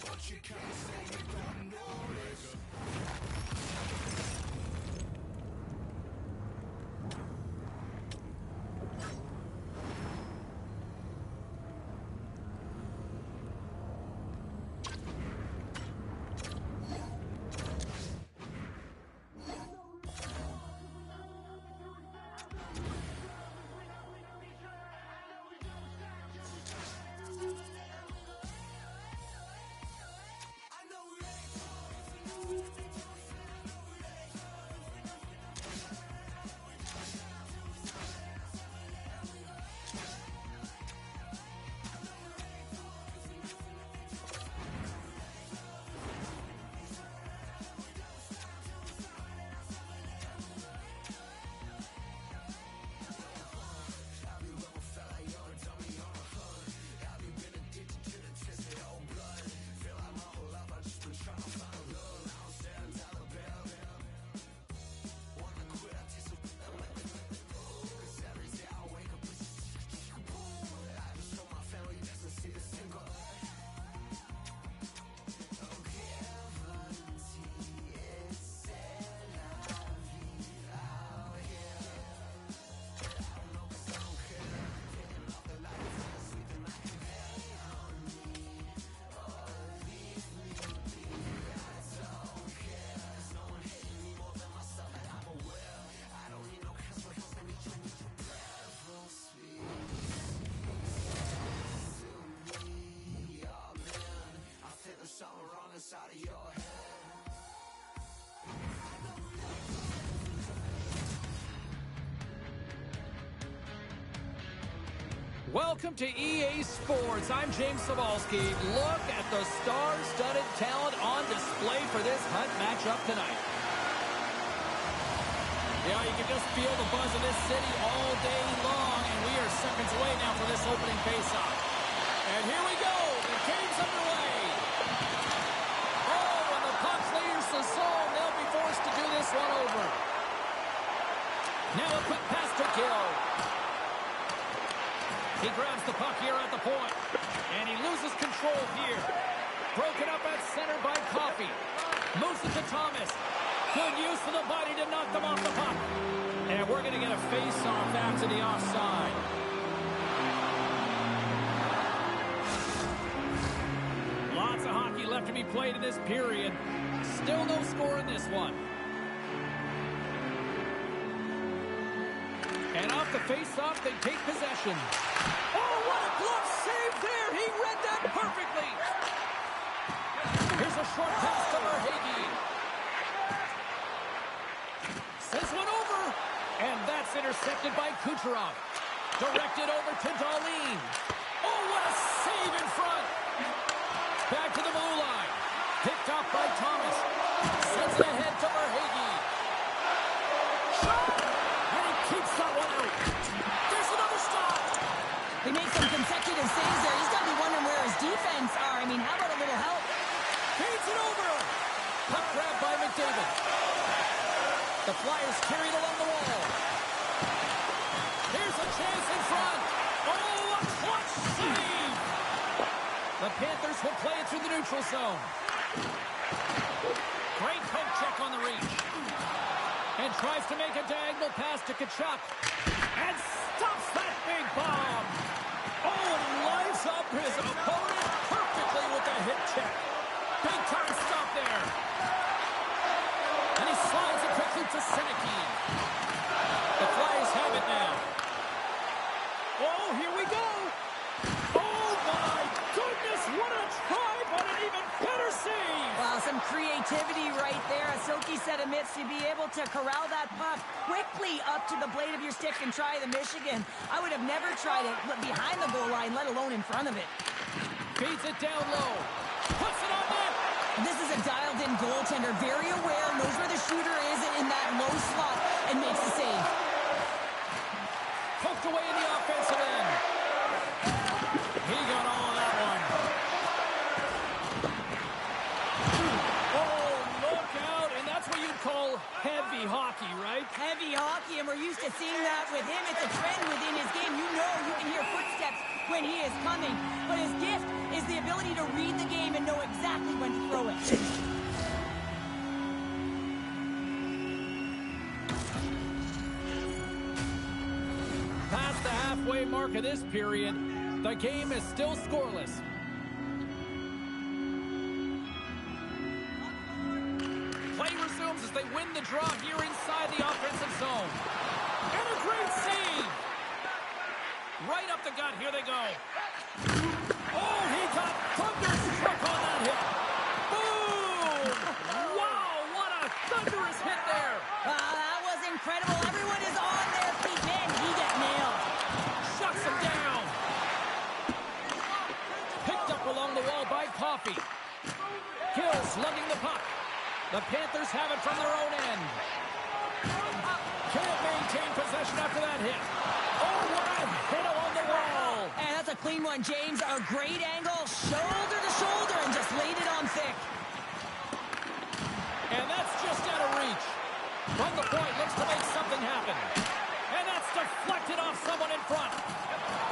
but you can't say you don't notice. Inside of your head. Welcome to EA Sports. I'm James Zabehlice. Look at the star-studded talent on display for this Hunt matchup tonight. Yeah, you can just feel the buzz of this city all day long, and we are seconds away now for this opening face-off. And here we go. The game's underway. Oh, when the puck leaves the zone, they'll be forced to do this one over. Now a quick pass to Gill. He grabs the puck here at the point, and he loses control here. Broken up at center by Coffey. Moves it to Thomas. Good use for the body to knock them off the puck. And we're going to get a face-off after the offside. Lots of hockey left to be played in this period. Still no score in this one. And off the face-off, they take possession. Oh, what a glove save there! He read that perfectly! Here's a short pass to Verhage. This one over! And that's intercepted by Kucherov. Directed over to Darlene. Oh, what a save in front! Back to the blue line. Picked off by Thomas. Sends it ahead to Verhage. Shot! And he keeps that one out. There's another stop! He made some consecutive saves there. He's got to be wondering where The Flyers carried along the wall. Here's a chance in front. Oh, a clutch save. The Panthers will play it through the neutral zone. Great poke check on the reach. And tries to make a diagonal pass to Tkachuk. And stops that big bomb. Oh, and he lines up his opponent perfectly with the hip check. Big time stop there. And he slides it quickly to Seneke. The Flyers have it now. Oh, here we go. Oh, my goodness. What a try, but an even better save. Wow, some creativity right there. As Silky said amidst to be able to corral that puck quickly up to the blade of your stick and try the Michigan. I would have never tried it behind the goal line, let alone in front of it. Feeds it down low. Puts it on net. This is a dialed-in goaltender, very aware, knows where the shooter is in that low slot, and makes the save. Poked away in the offensive end. He got all of that one. Oh, look out. And that's what you'd call heavy hockey, right? Heavy hockey, and we're used to seeing that with him. It's a trend within his game. You know you can hear footsteps when he is coming. But his gift is the ability to read the game and know exactly when to throw it. Past the halfway mark of this period, the game is still scoreless. Play resumes as they win the draw here inside the offensive zone. And a great save! Right up the gut, here they go. Oh, he got thunderstruck on that hit. Boom! Wow, what a thunderous hit there. That was incredible. Everyone is on their feet. Man, he got nailed. Shuts him down. Picked up along the wall by Coffey. Hill slugging the puck. The Panthers have it from their own end. Can't maintain possession after that hit. Oh, what a hit along the wall. And that's a clean one, James. A great angle, shoulder to shoulder, and just laid it on thick. And that's just out of reach. From the point, looks to make something happen. And that's deflected off someone in front.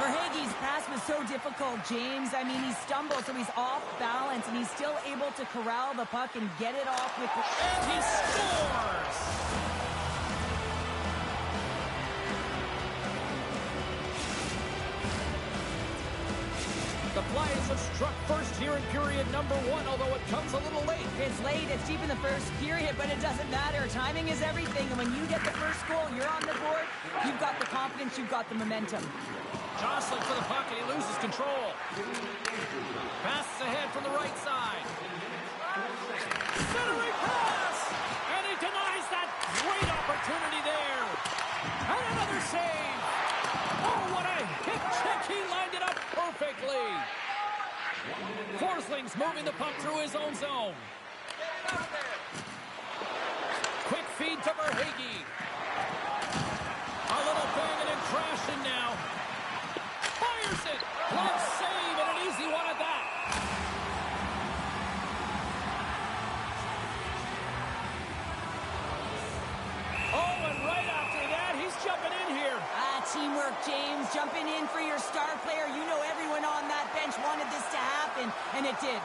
Verhaeghe's pass was so difficult, James. I mean, he stumbled, so he's off balance, and he's still able to corral the puck and get it off with the... And he scores! The Flyers have struck first here in period number 1, although it comes a little late. It's late, it's deep in the first period, but it doesn't matter. Timing is everything, and when you get the first goal, you're on the board. You've got the confidence, you've got the momentum. Jostling for the puck, and he loses control. Passes ahead from the right side. Centering pass! And he denies that great opportunity there. And another save. Oh, what a hip check. He lined it up perfectly. Forsling's moving the puck through his own zone. Quick feed to Verhaeghe. A little banging and crashing now. Fires it. Glove save and an easy one at that. Oh, and right after that, he's jumping in here. Teamwork, James. Jumping in for your star player. You know everyone on that bench wanted this to happen, and it did.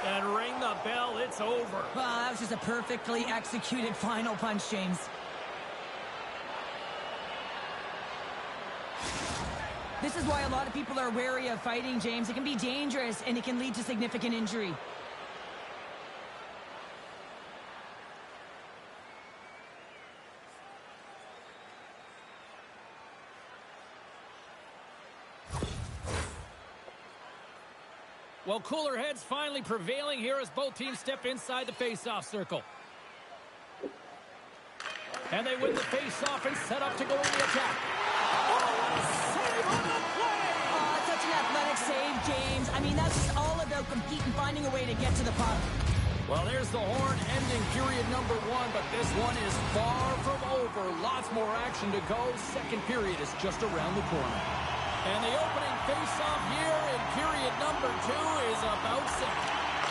And ring the bell, it's over. Well, that was just a perfectly executed final punch, James. This is why a lot of people are wary of fighting, James. It can be dangerous, and it can lead to significant injury. Well, cooler heads finally prevailing here as both teams step inside the face-off circle. And they win the face-off and set up to go in the attack. Save on the play! Oh, such an athletic save, James. I mean, that's just all about competing, finding a way to get to the puck. Well, there's the horn ending period number one, but this one is far from over. Lots more action to go. Second period is just around the corner. And the opening face-off here in period number 2 is about set.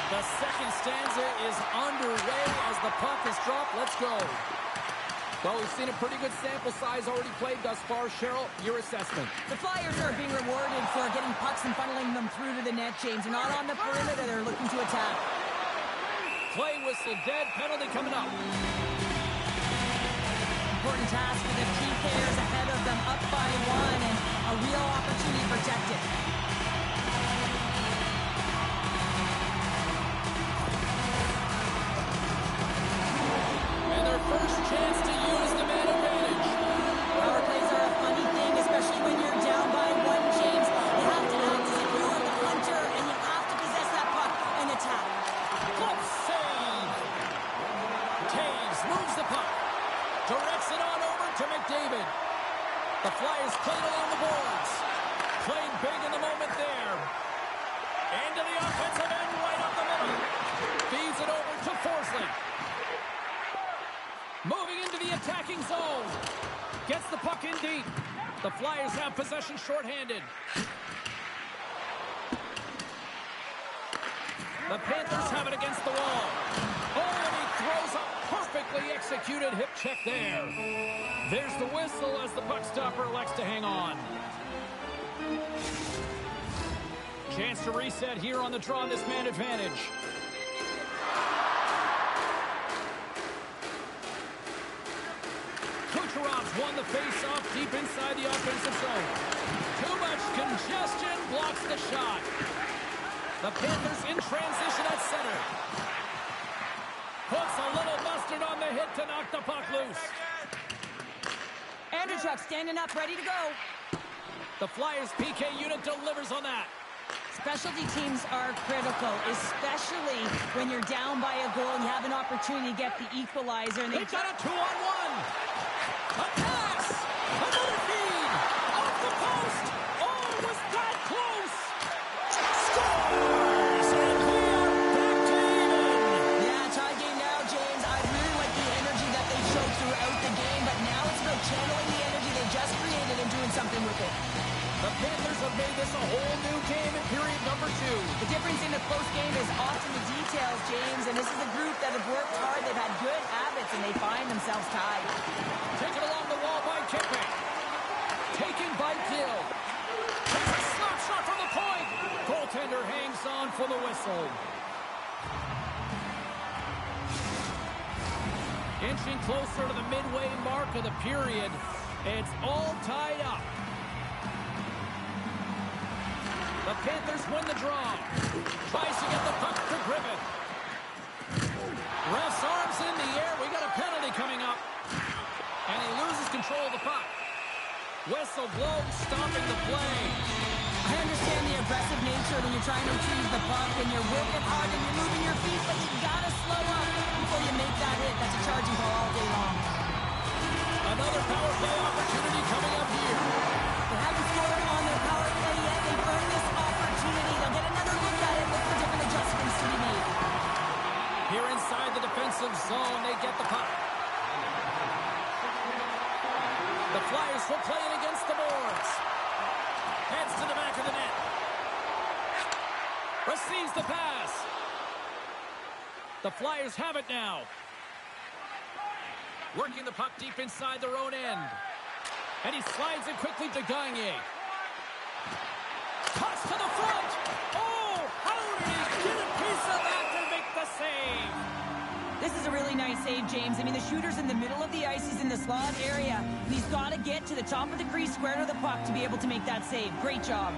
The second stanza is underway as the puck is dropped. Let's go. Well, we've seen a pretty good sample size already played thus far. Cheryl, your assessment. The Flyers are being rewarded for getting pucks and funneling them through to the net, James. They're not on the perimeter. They're looking to attack. Play whistle dead. Penalty coming up. Important task for the key players ahead of them, up by 1, and a real opportunity protected. And their first chance to use the man advantage. Power plays are a funny thing, especially when you're down by 1, James. You have to act as if you are the hunter, and you have to possess that puck and attack. Glove save. Taves moves the puck. Directs it on over to McDavid. The Flyers played along the boards. Played big in the moment there. Into the offensive end, right up the middle. Feeds it over to Forsling. Moving into the attacking zone. Gets the puck in deep. The Flyers have possession shorthanded. The Panthers have it against the wall. Oh, and he throws a perfectly executed hip check there. There's the whistle as the puck stopper elects to hang on. Chance to reset here on the draw, this man advantage. Kucherov's won the face-off deep inside the offensive zone. Too much congestion blocks the shot. The Panthers in transition at center. Puts a little mustard on the hit to knock the puck loose. Andrechuk standing up, ready to go. The Flyers PK unit delivers on that. Specialty teams are critical, especially when you're down by a goal and you have an opportunity to get the equalizer. And They've got a 2-on-1. A pass. Another feed. Off the post. Oh, was that close? Scores! And we are back to even. Yeah, tie game now, James. I really like the energy that they showed throughout the game, but now it's about channeling the energy they just created and doing something with it. The Panthers have made this a whole new game in period number 2. The difference in a close game is often the details, James, and this is a group that have worked hard. They've had good habits, and they find themselves tied. Taken along the wall by Kippe. Taken by Gill. Takes a slap shot from the point. Goaltender hangs on for the whistle. Inching closer to the midway mark of the period. It's all tied up. The Panthers win the draw. Tries to get the puck to Griffith. Ref's arms in the air. We got a penalty coming up. And he loses control of the puck. Whistle blows, stopping the play. I understand the aggressive nature when you're trying to retrieve the puck and you're working hard and you're moving your feet, but you gotta slow up before you make that hit. That's a charging ball all day long. Another power play opportunity coming up here. They haven't scored on their power play yet. They've earned this opportunity. They'll get another look at it, look for different adjustments to be made. Here inside the defensive zone, they get the puck. The Flyers will play it against the boards. Heads to the back of the net. Receives the pass. The Flyers have it now. Working the puck deep inside their own end. And he slides it quickly to Gagne. Toss to the front. Oh, how did he get a piece of that to make the save? This is a really nice save, James. I mean, the shooter's in the middle of the ice. He's in the slot area. And he's got to get to the top of the crease, square to the puck, to be able to make that save. Great job.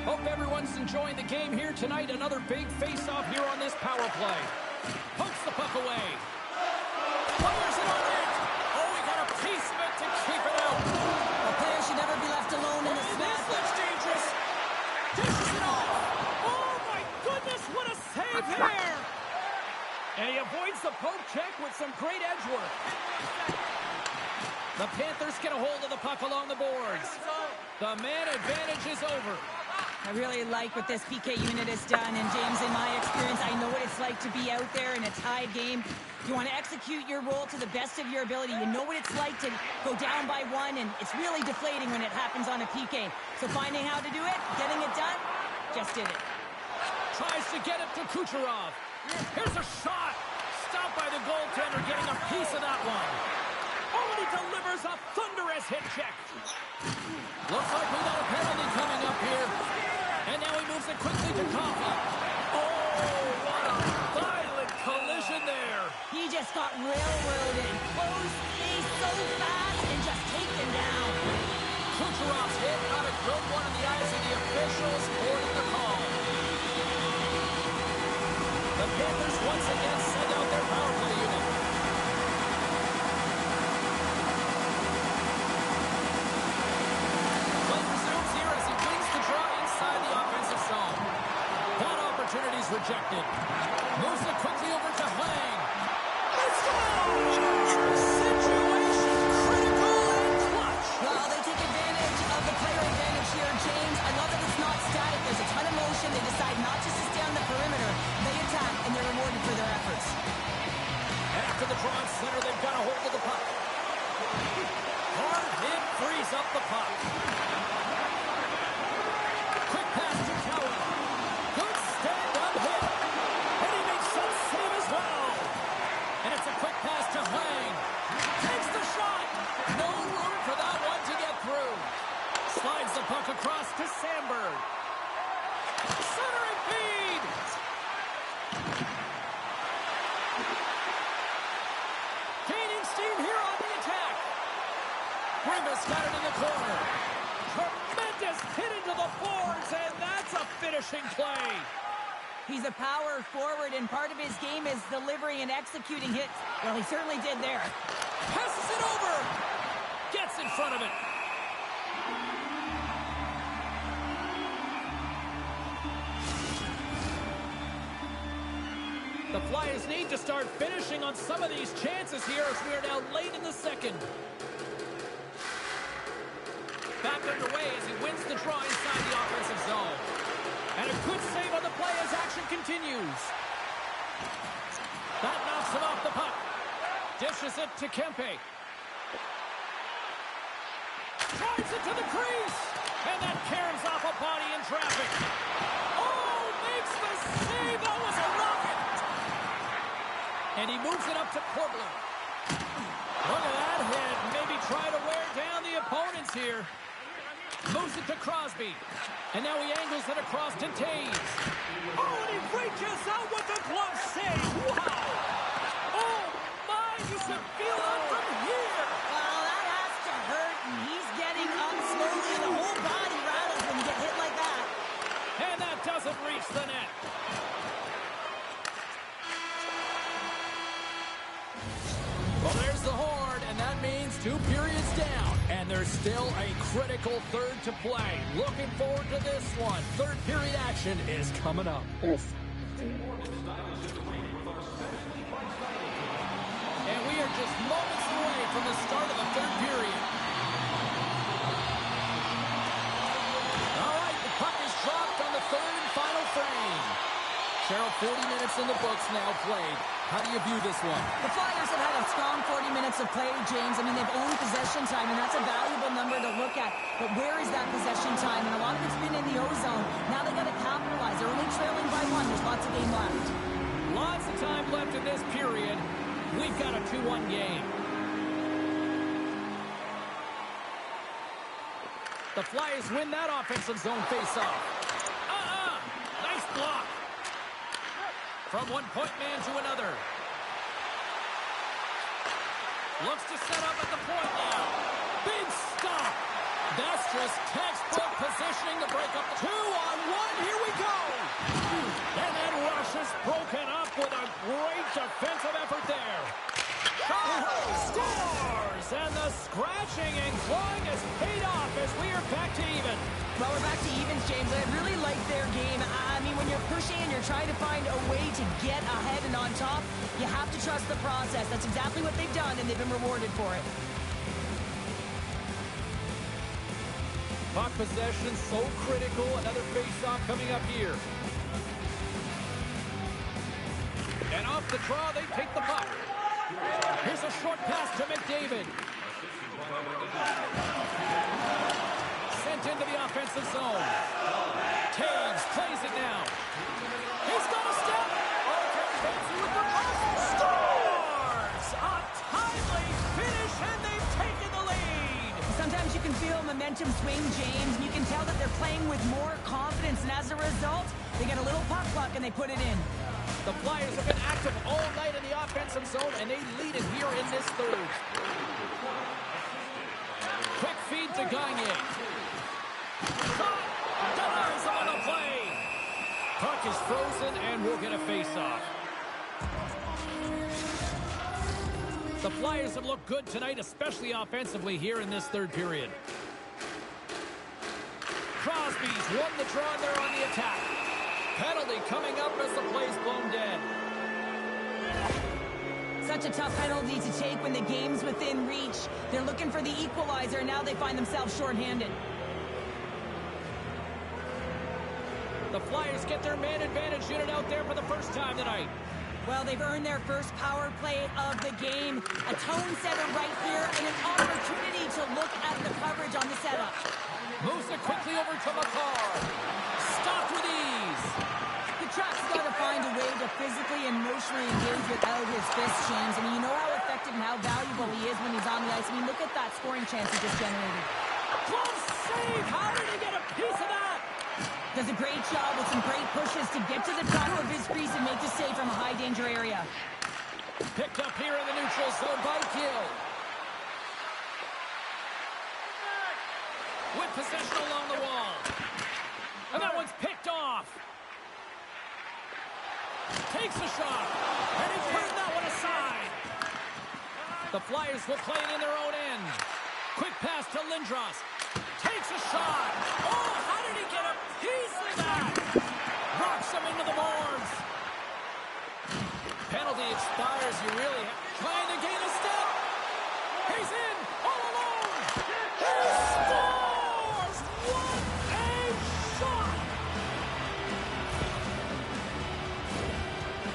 Hope everyone's enjoying the game here tonight. Another big face-off here on this power play. Pokes the puck away. Fires it on net. Oh, we got a piece of it to keep it out. A player should never be left alone in the slot. This looks dangerous. Dishes it off. Oh, my goodness, what a save there. And he avoids the poke check with some great edge work. The Panthers get a hold of the puck along the boards. The man advantage is over. I really like what this PK unit has done, and James, in my experience, I know what it's like to be out there in a tied game. You want to execute your role to the best of your ability. You know what it's like to go down by one, and it's really deflating when it happens on a PK. So finding how to do it, getting it done, just did it. Tries to get it to Kucherov. Here's a shot. Stopped by the goaltender, getting a piece of that one. Oh, and he delivers a thunderous hit check. Looks like we got a penalty coming up here. And now he moves it quickly to Coffey. Oh, what a violent collision there. He just got railroaded. Closed space so fast and just taken down. Kucherov's hit, not a good one in the eyes of the officials, boarding the call. The Panthers once again send out their power play unit. Play resumes here as he wins the draw inside the offensive zone. That opportunity's rejected. Moves it quickly over to Hlang. Let's go! Situation critical and clutch. Well, they take advantage of the player advantage here, James. I love that it's not static. There's a ton of motion. They decide not just to stay on the perimeter. They attack, and they're rewarded for their efforts. After the draw in center, they've got a hold of the puck. Hard hit frees up the puck. Quick pass to Cowan. Good stand-up hit. And he makes that save as well. And it's a quick pass to Hlang. Takes the shot. No room for that one to get through. Slides the puck across to Sandberg. Centering feed. Gaining steam here on the attack. Grimace got it in the corner. Tremendous hit into the boards, and that's a finishing play. He's a power forward, and part of his game is delivering and executing hits. Well, he certainly did there. Passes it over. Gets in front of it. The Flyers need to start finishing on some of these chances here as we are now late in the second. Back underway as he wins the draw inside the offensive zone. And a good save on the play as action continues. That knocks him off the puck. Dishes it to Kempe. Drives it to the crease. And that caroms off a body in traffic. Oh, makes the save. That was a rocket. And he moves it up to Corbler. Look at that hit. Maybe try to wear down the opponents here. Moves it to Crosby. And now he angles it across to Taves. Oh, and he reaches out with the glove save. Wow. Oh, my. You should feel that from here. Well, that has to hurt, and he's getting up slowly. The whole body rattles when you get hit like that. And that doesn't reach the net. Well, there's the horn, and that means 2 periods down. And there's still a critical third to play. Looking forward to this one. Third period action is coming up. And we are just moments away from the start of the third period. All right, the puck is dropped on the third and final frame. Cheryl, 40 minutes in the books now played. How do you view this one? The Flyers have had a strong 40 minutes of play, James. I mean, they've owned possession time, and that's a valuable number to look at. But where is that possession time? And a lot of it's been in the O-zone. Now they got to capitalize. They're only trailing by 1. There's lots of game left. Lots of time left in this period. We've got a 2-1 game. The Flyers win that offensive zone faceoff. Nice block. From one point man to another. Looks to set up at the point now. Big stop. That's just textbook positioning to break up the 2-on-1. Here we go. And that rush is broken up with a great defensive effort there. Scores! And the scratching and clawing has paid off as we are back to even. Well, we're back to evens, James. I really like their game. I mean, when you're pushing and you're trying to find a way to get ahead and on top, you have to trust the process. That's exactly what they've done, and they've been rewarded for it. Puck possession so critical. Another face-off coming up here. And off the draw, they take the puck. Here's a short pass to McDavid. Sent into the offensive zone. Taves plays it now. He's got a step. Oh, fancy with the puck. Scores! A timely finish, and they've taken the lead. Sometimes you can feel momentum swing, James, and you can tell that they're playing with more confidence, and as a result, they get a little puck luck and they put it in. The Flyers have been active all night in the offensive zone, and they lead it here in this third. Quick feed to Gagne. Shot! Denies him on the play! Puck is frozen, and we'll get a face-off. The Flyers have looked good tonight, especially offensively here in this third period. Crosby's won the draw, and they're on the attack. Penalty coming up as the play's blown dead. Such a tough penalty to take when the game's within reach. They're looking for the equalizer, and now they find themselves shorthanded. The Flyers get their man advantage unit out there for the first time tonight. Well, they've earned their first power play of the game. A tone setter right here, and an opportunity to look at the coverage on the setup. Moves it quickly over to McCarr. Stopped with ease. The Truck's got to find a way to physically and emotionally engage without his fists, James. I mean, you know how effective and how valuable he is when he's on the ice. I mean, look at that scoring chance he just generated. Close save! How did he get a piece of that? Does a great job with some great pushes to get to the top of his crease and make the save from a high-danger area. Picked up here in the neutral zone by Gill. With possession along the wall. And that one's picked off. Takes a shot. And he turned that one aside. The Flyers will play it in their own end. Quick pass to Lindros. Takes a shot. Oh, how did he get a piece of that? Rocks him into the boards. Penalty expires. You really trying to gain a step. He's in all alone. He scores! What a shot!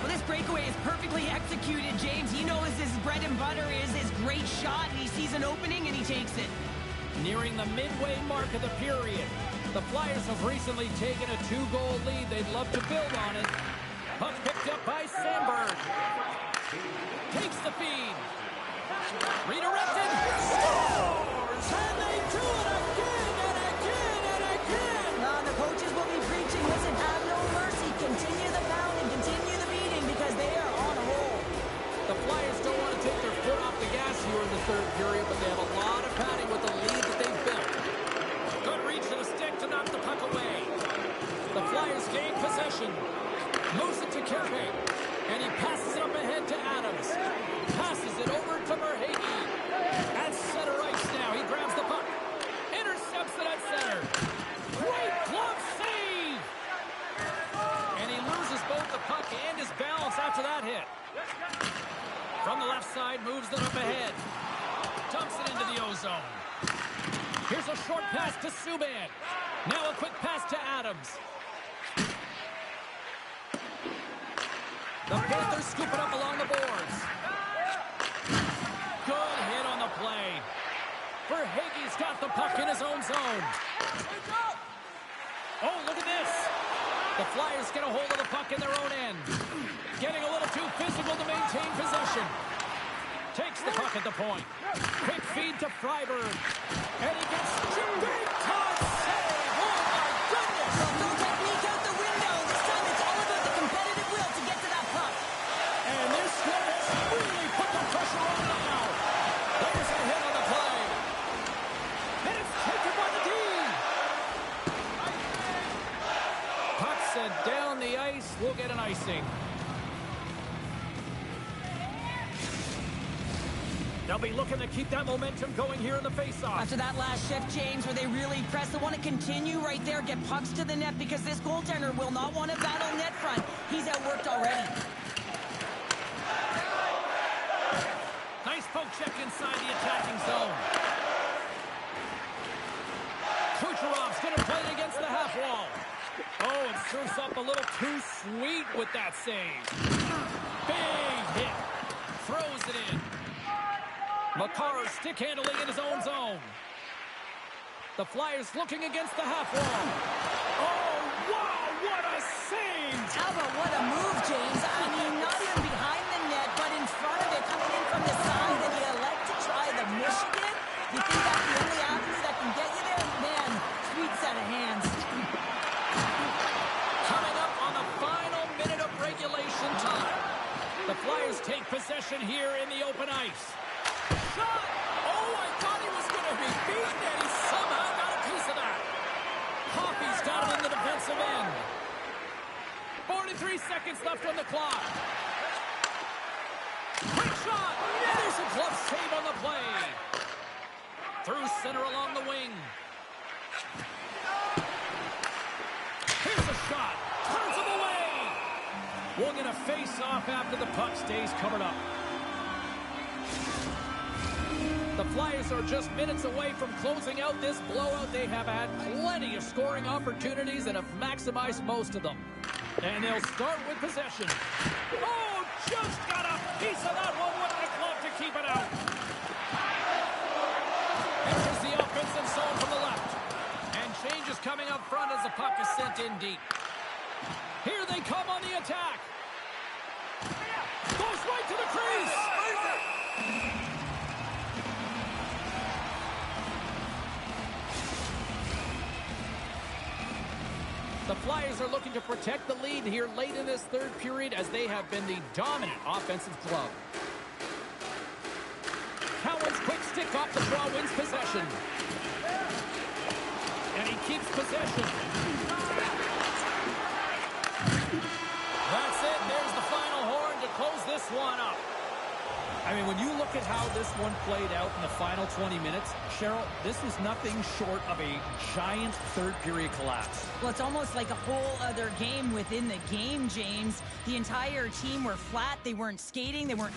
Well, this breakaway is perfectly executed, James. He knows his bread and butter is his great shot, and he sees an opening, and he takes it. Nearing the midway mark of the period. The Flyers have recently taken a 2-goal lead. They'd love to build on it. Puck picked up by Sandberg. Takes the feed. Redirected. Scores! And they do it again and again and again! The coaches will be preaching, listen, have no mercy. Continue the pounding, continue the beating, because they are on a roll. The Flyers don't want to take their foot off the gas here in the third period, but they have a lot of padding with the lead that they've built. Good reach to the stick to knock the puck away. The Flyers gain possession. Moves it to Kerke. And he passes it up ahead to Adams. Passes it over to Verhaeghe. At center ice now. He grabs the puck. Intercepts it at center. Great glove save! And he loses both the puck and his balance after that hit. From the left side, moves it up ahead. Dumps it into the O-zone. Here's a short pass to Subban. Now a quick pass to Adams. The Panthers scoop it up along the boards. Good hit on the play. Verhaeghe's got the puck in his own zone. Oh, look at this. The Flyers get a hold of the puck in their own end. Getting a little too physical to maintain possession. Takes the puck at the point. Quick feed to Freiberg. And he gets big time save. Oh, my goodness. No technique out the window. This time it's all about the competitive will to get to that puck. And this one has really put the pressure on now. There's a hit on the play. And it's taken by the D. Puck sent down the ice. We'll get an icing. They'll be looking to keep that momentum going here in the faceoff. After that last shift, James, where they really press, they want to continue right there, get pucks to the net, because this goaltender will not want to battle net front. He's outworked already. Nice poke check inside the attacking zone. Kucherov's going to play it against the half wall. Oh, and surfs up a little too sweet with that save. Big hit. Throws it in. Makar stick handling in his own zone. The Flyers looking against the half wall. Oh, wow, what a save! Alba, what a move, James. I mean, not even behind the net, but in front of it, coming in from the side, and you elect to try the Michigan? You think that's the only avenue that can get you there? Man, sweet set of hands. Coming up on the final minute of regulation time. The Flyers take possession here in the open ice. Shot! Oh, I thought he was going to be beaten, and he somehow got a piece of that. Hoppy's got it in the defensive end. 43 seconds left on the clock. Quick shot! And there's a glove save on the play. Through center along the wing. Here's a shot. Turns him away. We'll get a face-off after the puck stays covered up. The Flyers are just minutes away from closing out this blowout. They have had plenty of scoring opportunities and have maximized most of them. And they'll start with possession. Oh, just got a piece of that one with the glove to keep it out. Enters the offensive zone from the left. And change is coming up front as the puck is sent in deep. Here they come on the attack. Goes right to the crease. The Flyers are looking to protect the lead here late in this third period as they have been the dominant offensive club. Cowan's quick stick off the draw wins possession. And he keeps possession. That's it. There's the final horn to close this one up. I mean, when you look at how this one played out in the final 20 minutes, Cheryl, this was nothing short of a giant third-period collapse. Well, it's almost like a whole other game within the game, James. The entire team were flat. They weren't skating. They weren't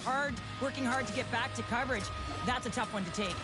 working hard to get back to coverage. That's a tough one to take.